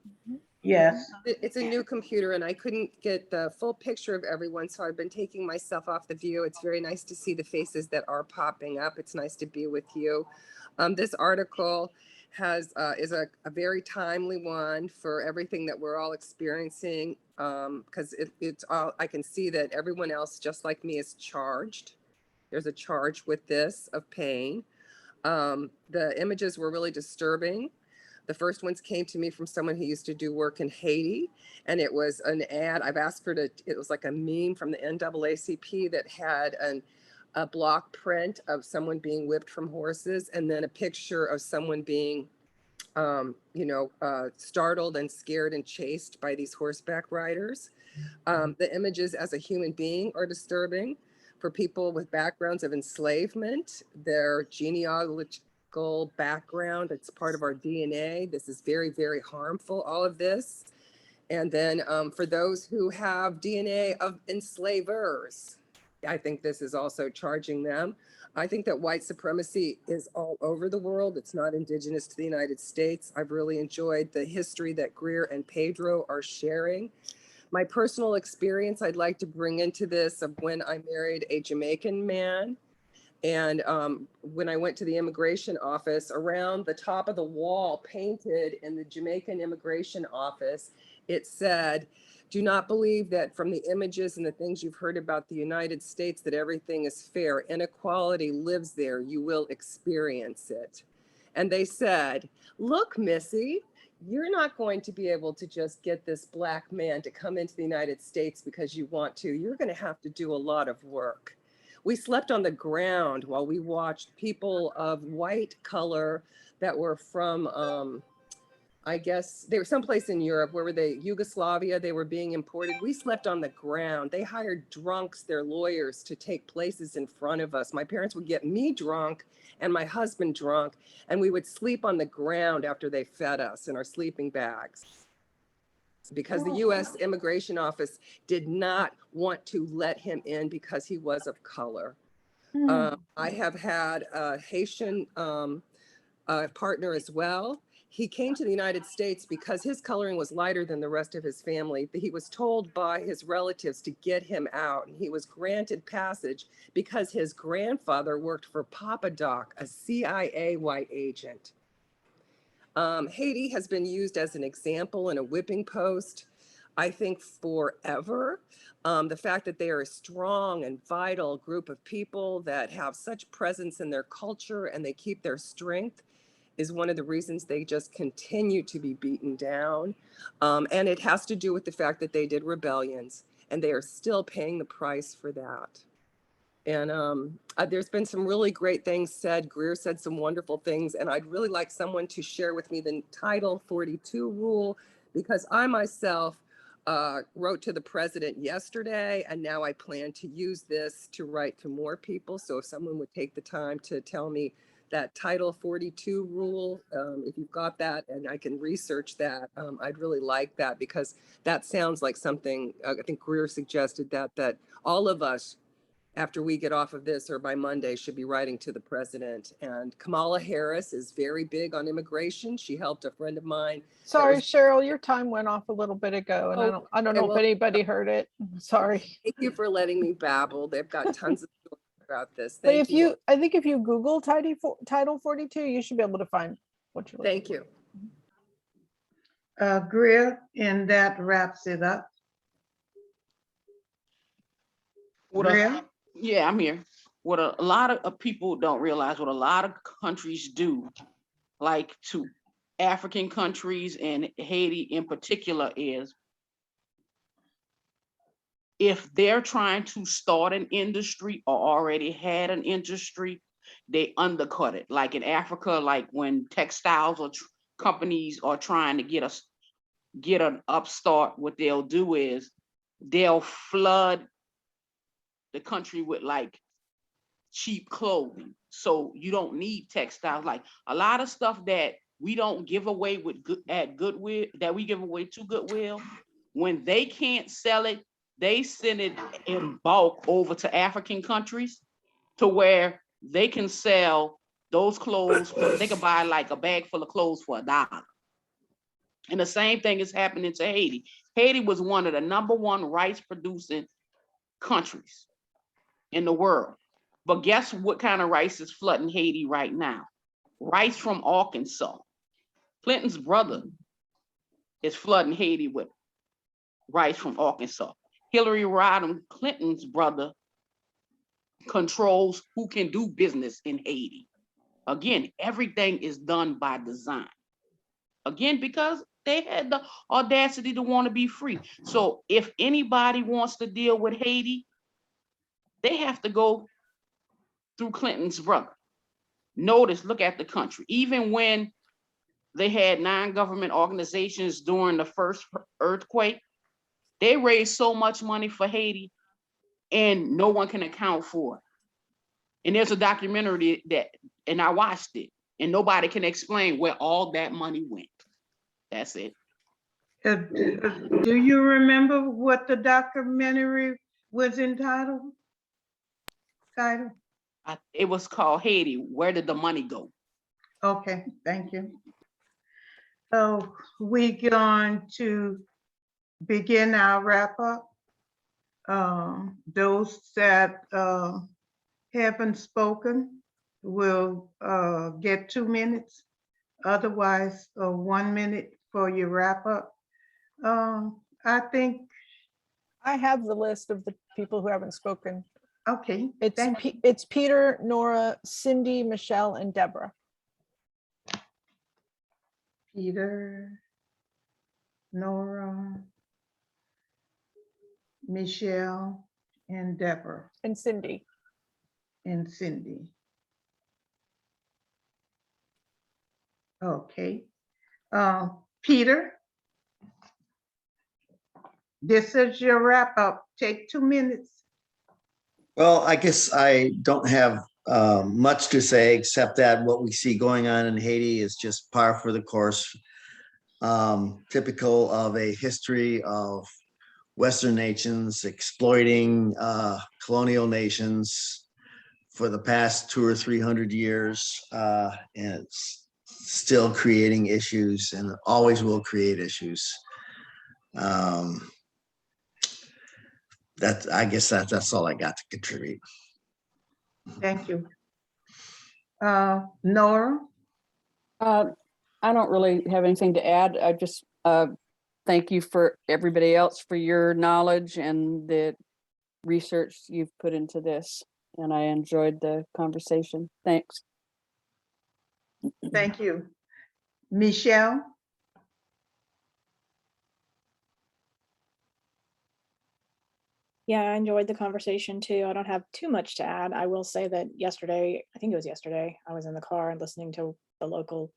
Yes. It's a new computer and I couldn't get the full picture of everyone, so I've been taking myself off the view. It's very nice to see the faces that are popping up. It's nice to be with you. This article is a very timely one for everything that we're all experiencing, because it's all, I can see that everyone else, just like me, is charged. There's a charge with this of pain. The images were really disturbing. The first ones came to me from someone who used to do work in Haiti, and it was an ad. I've asked her to, it was like a meme from the NAACP that had a block print of someone being whipped from horses, and then a picture of someone being, startled and scared and chased by these horseback riders. The images as a human being are disturbing. For people with backgrounds of enslavement, their genealogical background, it's part of our DNA. This is very, very harmful, all of this. And then for those who have DNA of enslavers, I think this is also charging them. I think that white supremacy is all over the world. It's not indigenous to the United States. I've really enjoyed the history that Greer and Pedro are sharing. My personal experience I'd like to bring into this of when I married a Jamaican man. And when I went to the immigration office, around the top of the wall painted in the Jamaican immigration office, it said, "Do not believe that from the images and the things you've heard about the United States that everything is fair. Inequality lives there. You will experience it." And they said, "Look, Missy, you're not going to be able to just get this Black man to come into the United States because you want to. You're going to have to do a lot of work." We slept on the ground while we watched people of white color that were from, I guess they were someplace in Europe. Where were they? Yugoslavia. They were being imported. We slept on the ground. They hired drunks, their lawyers, to take places in front of us. My parents would get me drunk and my husband drunk, and we would sleep on the ground after they fed us in our sleeping bags, because the U.S. Immigration Office did not want to let him in because he was of color. I have had a Haitian partner as well. He came to the United States because his coloring was lighter than the rest of his family. He was told by his relatives to get him out, and he was granted passage because his grandfather worked for Papa Doc, a CIA white agent. Haiti has been used as an example and a whipping post, I think, forever. The fact that they are a strong and vital group of people that have such presence in their culture and they keep their strength is one of the reasons they just continue to be beaten down. And it has to do with the fact that they did rebellions, and they are still paying the price for that. And there's been some really great things said. Greer said some wonderful things, and I'd really like someone to share with me the Title 42 rule, because I myself wrote to the president yesterday, and now I plan to use this to write to more people. So if someone would take the time to tell me that Title 42 rule, if you've got that and I can research that, I'd really like that, because that sounds like something, I think Greer suggested that all of us, after we get off of this or by Monday, should be writing to the president. And Kamala Harris is very big on immigration. She helped a friend of mine. Sorry, Cheryl, your time went off a little bit ago, and I don't know if anybody heard it. Sorry. Thank you for letting me babble. They've got tons of stories about this. But Thank you. I think if you Google Title 42, you should be able to find what you're looking Thank you. Greer, and that wraps it up. Greer? Yeah, I'm here. What a lot of people don't realize, what a lot of countries do, like to African countries and Haiti in particular, is if they're trying to start an industry or already had an industry, they undercut it. Like in Africa, like when textiles or companies are trying to get an upstart, what they'll do is they'll flood the country with like cheap clothing. So you don't need textiles. Like a lot of stuff that we don't give away at Goodwill, that we give away to Goodwill, when they can't sell it, they send it in bulk over to African countries to where they can sell those clothes. They can buy like a bag full of clothes for $1. And the same thing is happening to Haiti. Haiti was one of the #1 rice producing countries in the world. But guess what kind of rice is flooding Haiti right now? Rice from Arkansas. Clinton's brother is flooding Haiti with rice from Arkansas. Hillary Rodham Clinton's brother controls who can do business in Haiti. Again, everything is done by design. Again, because they had the audacity to want to be free. So if anybody wants to deal with Haiti, they have to go through Clinton's brother. Notice, look at the country. Even when they had non-government organizations during the first earthquake, they raised so much money for Haiti and no one can account for it. And there's a documentary and I watched it, and nobody can explain where all that money went. That's it. Do you remember what the documentary was entitled? It was called Haiti, Where Did the Money Go? Okay, thank you. So we're going to begin our wrap up. Those that haven't spoken will get 2 minutes. Otherwise, 1 minute for your wrap up. I think I have the list of the people who haven't spoken. Okay. It's Peter, Nora, Cindy, Michelle, and Deborah. Peter, Nora, Michelle, and Deborah. And Cindy. And Cindy. Okay. Peter, this is your wrap up. Take 2 minutes. Well, I guess I don't have much to say except that what we see going on in Haiti is just par for the course, typical of a history of Western nations exploiting colonial nations for the past 200 or 300 years, and it's still creating issues and always will create issues. I guess that's all I got to contribute. Thank you. Nora? I don't really have anything to add. I just thank you for everybody else for your knowledge and the research you've put into this. And I enjoyed the conversation. Thanks. Thank you. Michelle? Yeah, I enjoyed the conversation too. I don't have too much to add. I will say that yesterday, I think it was yesterday, I was in the car and listening to the local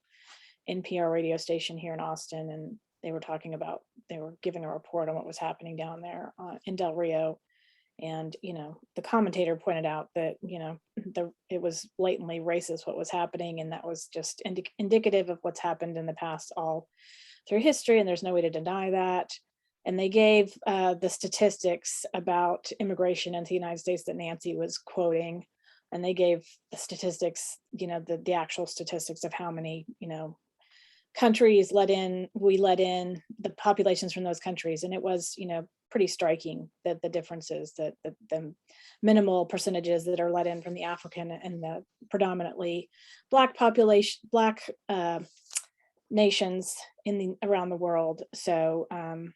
NPR radio station here in Austin, and they were talking about, they were giving a report on what was happening down there in Del Rio. And, the commentator pointed out that, it was blatantly racist what was happening. And that was just indicative of what's happened in the past all through history. And there's no way to deny that. And they gave the statistics about immigration into the United States that Nancy was quoting. And they gave the statistics, the actual statistics of how many, countries we let in the populations from those countries. And it was, pretty striking that the differences, that the minimal percentages that are let in from the African and the predominantly Black population, Black nations around the world. So, and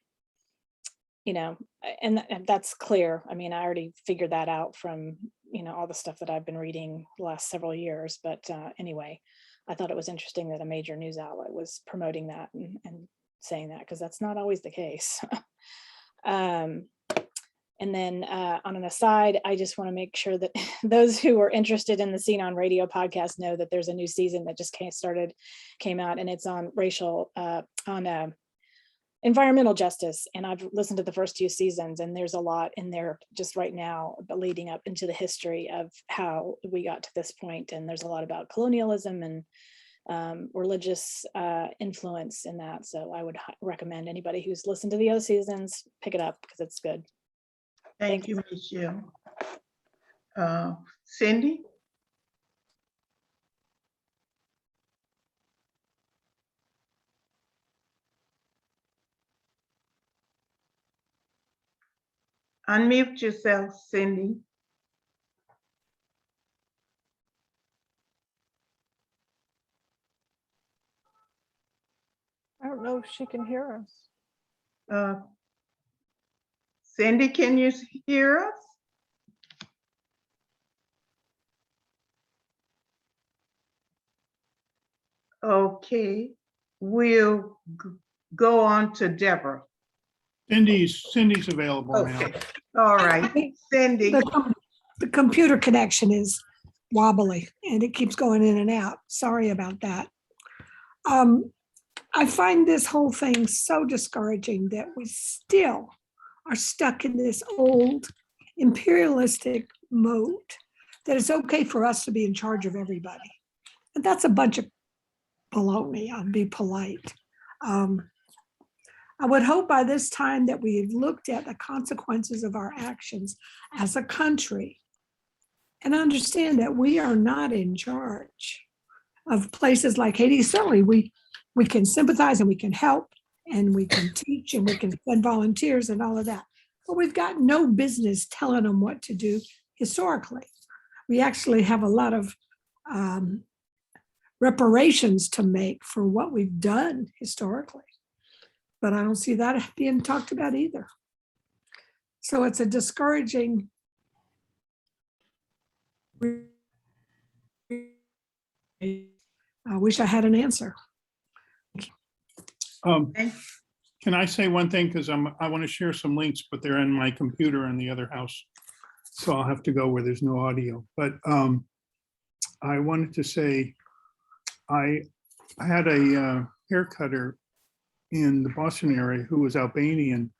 that's clear. I mean, I already figured that out from, all the stuff that I've been reading the last several years. But anyway, I thought it was interesting that a major news outlet was promoting that and saying that, because that's not always the case. And then on an aside, I just want to make sure that those who are interested in the Scene on Radio podcast know that there's a new season that just came out, and it's on environmental justice. And I've listened to the first 2 seasons, and there's a lot in there just right now, but leading up into the history of how we got to this point. And there's a lot about colonialism and religious influence in that. So I would recommend anybody who's listened to the other seasons, pick it up because it's good. Thank you, Michelle. Cindy? Unmute yourself, Cindy. I don't know if she can hear us. Cindy, can you hear us? Okay, we'll go on to Deborah. Cindy's available now. Okay, all right, Cindy. The computer connection is wobbly and it keeps going in and out. Sorry about that. I find this whole thing so discouraging that we still are stuck in this old imperialistic mode, that it's okay for us to be in charge of everybody. And that's a bunch of baloney, I'll be polite. I would hope by this time that we have looked at the consequences of our actions as a country and understand that we are not in charge of places like Haiti. Certainly we can sympathize and we can help and we can teach and we can send volunteers and all of that. But we've got no business telling them what to do historically. We actually have a lot of reparations to make for what we've done historically. But I don't see that being talked about either. So it's a discouraging. I wish I had an answer. Can I say one thing? Because I want to share some links, but they're in my computer in the other house. So I'll have to go where there's no audio. But I wanted to say, I had a hair cutter in the Boston area who was Albanian,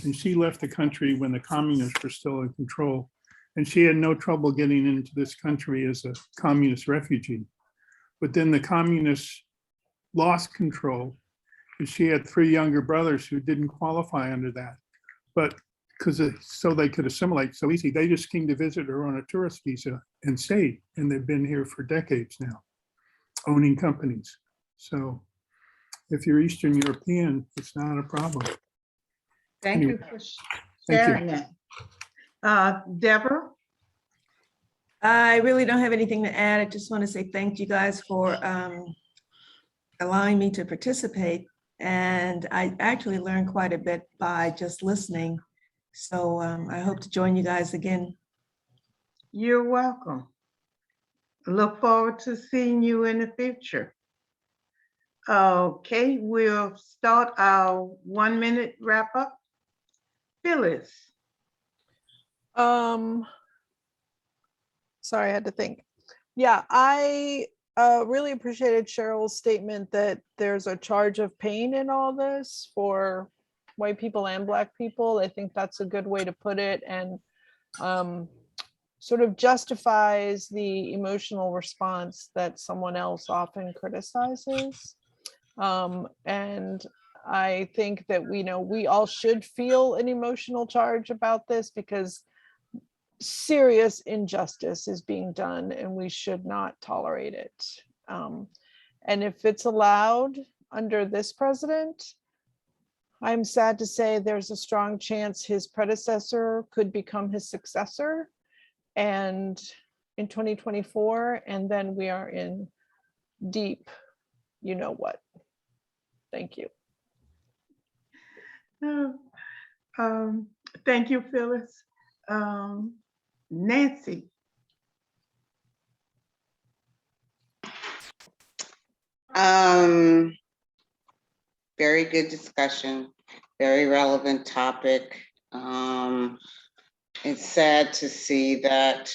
and she left the country when the communists were still in control. And she had no trouble getting into this country as a communist refugee. But then the communists lost control, and she had 3 younger brothers who didn't qualify under that. But so they could assimilate so easy, they just came to visit her on a tourist visa and stayed. And they've been here for decades now, owning companies. So if you're Eastern European, it's not a problem. Thank you for sharing that. Deborah? I really don't have anything to add. I just want to say thank you guys for allowing me to participate. And I actually learned quite a bit by just listening. So I hope to join you guys again. You're welcome. Look forward to seeing you in the future. Okay, we'll start our 1-minute wrap up. Phyllis. Sorry, I had to think. Yeah, I really appreciated Cheryl's statement that there's a charge of pain in all this for white people and Black people. I think that's a good way to put it, and sort of justifies the emotional response that someone else often criticizes. And I think that we all should feel an emotional charge about this, because serious injustice is being done and we should not tolerate it. And if it's allowed under this president, I'm sad to say there's a strong chance his predecessor could become his successor, and in 2024, and then we are in deep, you know what. Thank you. Thank you, Phyllis. Nancy. Very good discussion, very relevant topic. It's sad to see that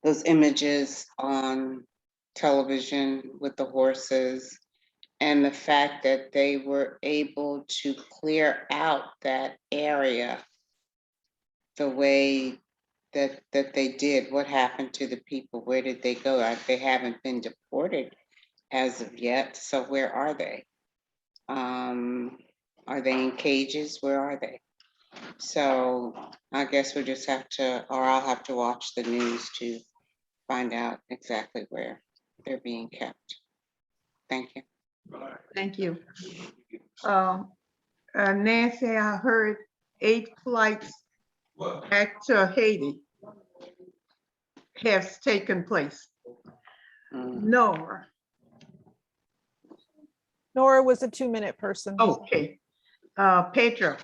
those images on television with the horses, and the fact that they were able to clear out that area the way that they did. What happened to the people? Where did they go? They haven't been deported as of yet. So where are they? Are they in cages? Where are they? So I guess we just have to, or I'll have to watch the news to find out exactly where they're being kept. Thank you. Thank you. Nancy, I heard 8 flights back to Haiti has taken place. Nora. Nora was a 2-minute person. Okay. Pedro.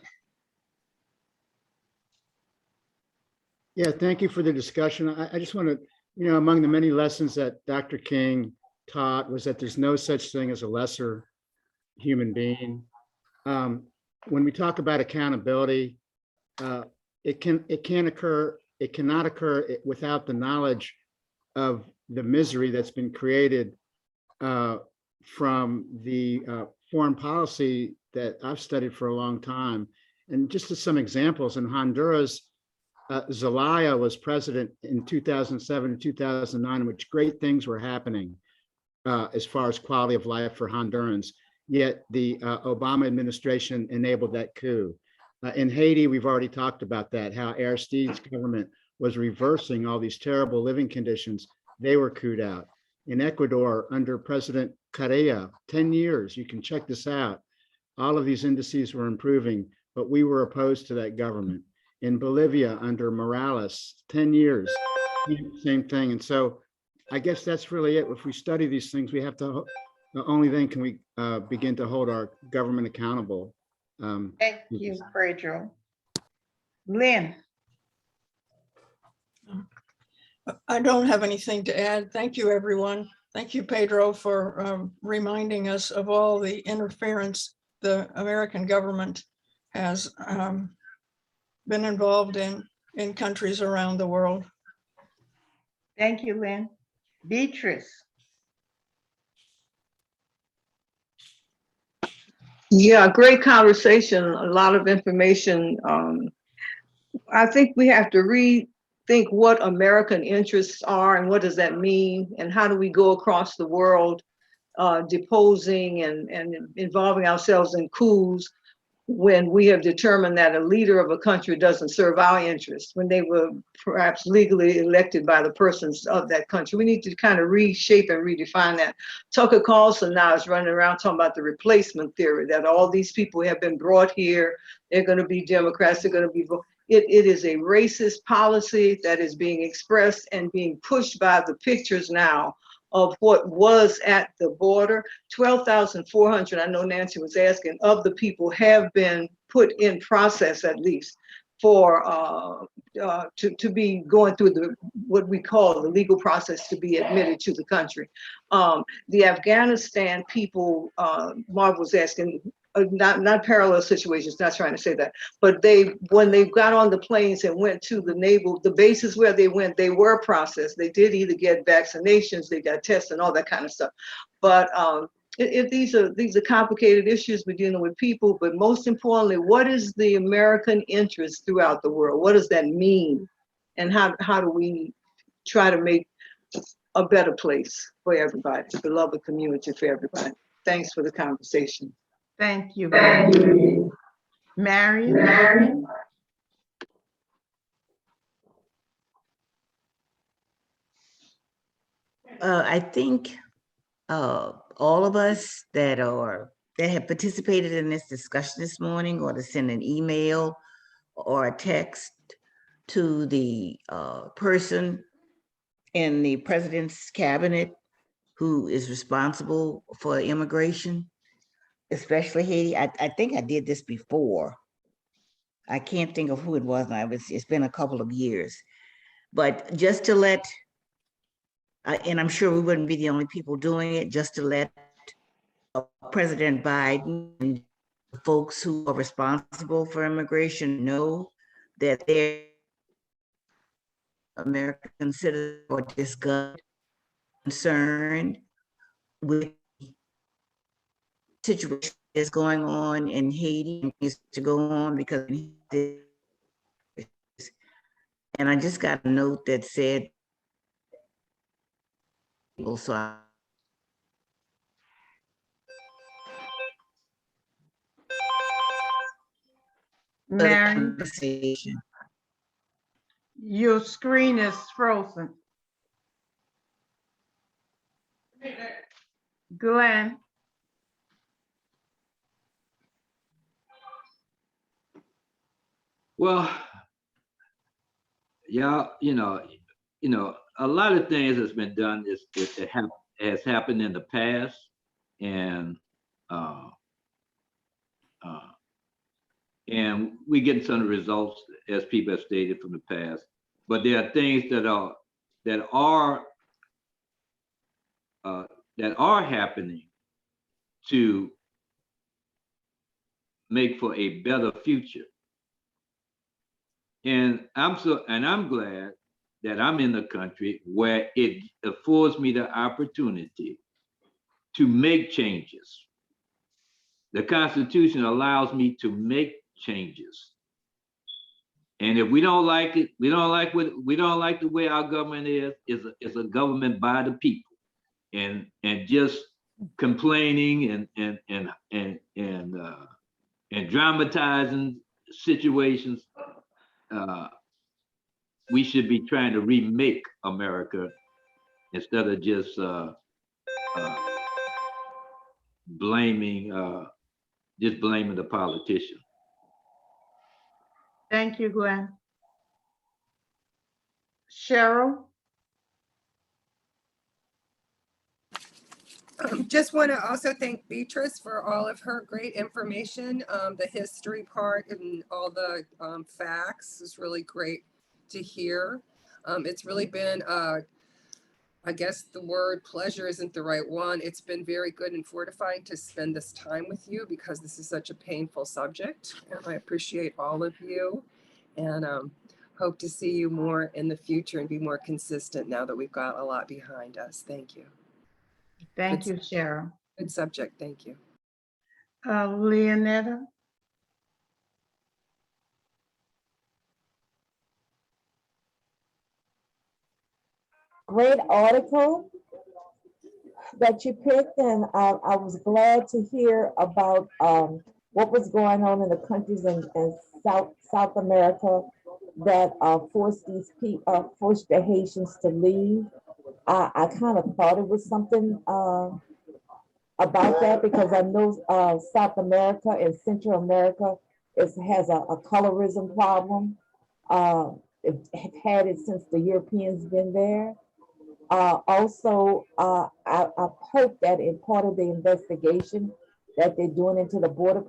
Yeah, thank you for the discussion. I just want to, among the many lessons that Dr. King taught was that there's no such thing as a lesser human being. When we talk about accountability, it cannot occur without the knowledge of the misery that's been created from the foreign policy that I've studied for a long time. And just as some examples, in Honduras, Zelaya was president in 2007 and 2009, in which great things were happening as far as quality of life for Hondurans. Yet the Obama administration enabled that coup. In Haiti, we've already talked about that, how Aristide's government was reversing all these terrible living conditions. They were couped out. In Ecuador, under President Correa, 10 years, you can check this out. All of these indices were improving, but we were opposed to that government. In Bolivia, under Morales, 10 years, same thing. And so I guess that's really it. If we study these things, we have to, only then can we begin to hold our government accountable. Thank you, Pedro. Lynn. I don't have anything to add. Thank you, everyone. Thank you, Pedro, for reminding us of all the interference the American government has been involved in countries around the world. Thank you, Lynn. Beatrice. Yeah, great conversation, a lot of information. I think we have to rethink what American interests are and what does that mean, and how do we go across the world deposing and involving ourselves in coups when we have determined that a leader of a country doesn't serve our interests, when they were perhaps legally elected by the persons of that country. We need to kind of reshape and redefine that. Tucker Carlson now is running around talking about the replacement theory, that all these people have been brought here, they're going to be Democrats, they're going to be, it is a racist policy that is being expressed and being pushed by the pictures now of what was at the border. 12,400, I know Nancy was asking, of the people have been put in process, at least, for to be going through the what we call the legal process to be admitted to the country. The Afghanistan people, Marv was asking, not parallel situations, not trying to say that, but when they got on the planes and went to the bases where they went, they were processed. They did either get vaccinations, they got tests and all that kind of stuff. But these are complicated issues we're dealing with people, but most importantly, what is the American interest throughout the world? What does that mean? And how do we try to make a better place for everybody, a beloved community for everybody? Thanks for the conversation. Thank you, Glenn. Marion? I think all of us that have participated in this discussion this morning, or to send an email or a text to the person in the president's cabinet who is responsible for immigration, especially Haiti. I think I did this before. I can't think of who it was now. It's been a couple of years. But just to let, and I'm sure we wouldn't be the only people doing it, just to let President Biden and the folks who are responsible for immigration know that they're American citizens or disgusted, concerned with the situation that's going on in Haiti and needs to go on because and I just got a note that said, so Marion, your screen is frozen. Glenn? Well, y'all, a lot of things has been done has happened in the past, and we getting some results as people have stated from the past. But there are things that are happening to make for a better future. And I'm glad that I'm in the country where it affords me the opportunity to make changes. The Constitution allows me to make changes. And if we don't like it, we don't like the way our government is a government by the people. And just complaining and dramatizing situations, we should be trying to remake America instead of just blaming the politician. Thank you, Glenn. Cheryl? Just want to also thank Beatrice for all of her great information. The history part and all the facts is really great to hear. It's really been, I guess the word pleasure isn't the right one. It's been very good and fortifying to spend this time with you because this is such a painful subject. And I appreciate all of you and hope to see you more in the future and be more consistent now that we've got a lot behind us. Thank you. Thank you, Cheryl. Good subject. Thank you. Leonetta? Great article that you picked, and I was glad to hear about what was going on in the countries in South America that forced the Haitians to leave. I kind of thought it was something about that because I know South America and Central America has a colorism problem. It have had it since the Europeans been there. Also, I hope that in part of the investigation that they're doing into the border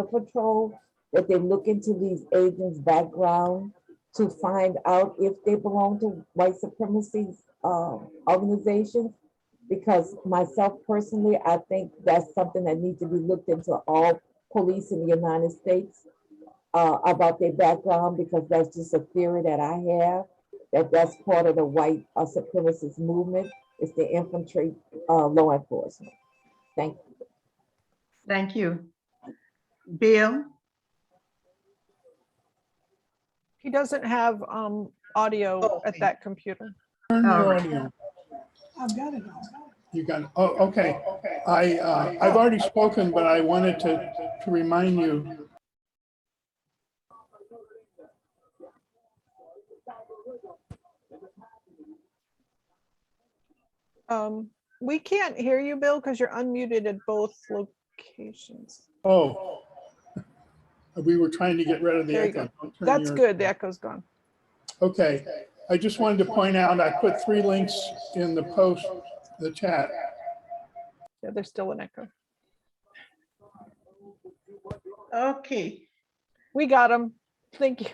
patrol, that they look into these agents' background to find out if they belong to white supremacy organizations, because myself personally, I think that's something that needs to be looked into all police in the United States about their background, because that's just a theory that I have, that that's part of the white supremacist movement, is to infiltrate law enforcement. Thank you. Thank you. Bill? He doesn't have audio at that computer. Turn All your right. audio. I've got it. You got it. Oh, okay. I've already spoken, but I wanted to remind you. We can't hear you, Bill, because you're unmuted at both locations. Oh, we were trying to get rid of the There you go. echo. Don't turn That's your- good. The echo's gone. Okay. I just wanted to point out, I put 3 links in the post, the chat. Yeah, there's still an echo. Okay, We got him. Thank you.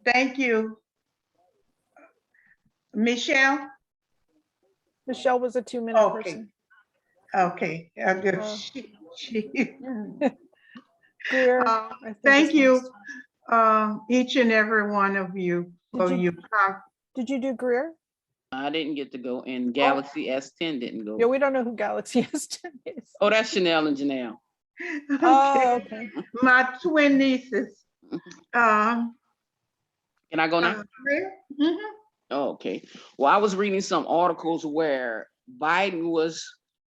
thank you. Michelle? Michelle was a 2-minute Okay. person. Okay, good. Uh, She- Greer, I think Thank is you, next. each and every one of you for Did you- your Did you do Greer? I didn't get to go, and Galaxy S10 didn't go. Yeah, we don't know who Galaxy S10 is. Oh, that's Chanel and Janelle. Oh, okay. my twin nieces. Can I go now? Mhm. Oh, okay. Well, I was reading some articles where Biden was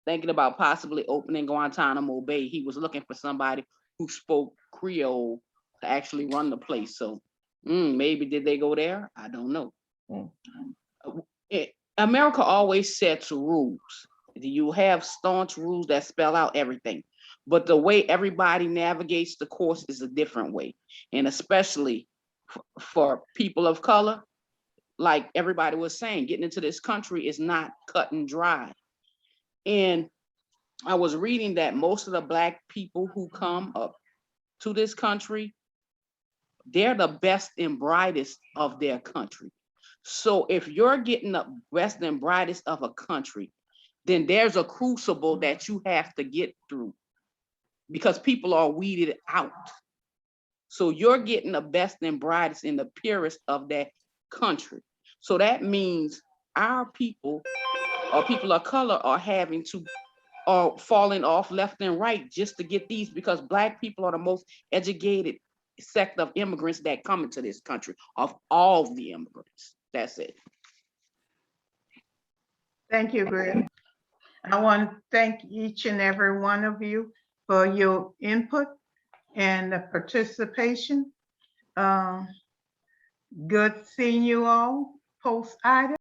thinking about possibly opening Guantanamo Bay. He was looking for somebody who spoke Creole to actually run the place. So maybe did they go there? I don't know. America always sets rules. You have staunch rules that spell out everything, but the way everybody navigates the course is a different way. And especially for people of color, like everybody was saying, getting into this country is not cut and dry. And I was reading that most of the Black people who come up to this country, they're the best and brightest of their country. So if you're getting the best and brightest of a country, then there's a crucible that you have to get through because people are weeded out. So you're getting the best and brightest and the purest of that country. So that means our people or people of color are having to, are falling off left and right just to get these, because Black people are the most educated sect of immigrants that come into this country, of all the immigrants. That's it. Thank you, Greg. I want to thank each and every one of you for your input and the participation. Good seeing you all post item.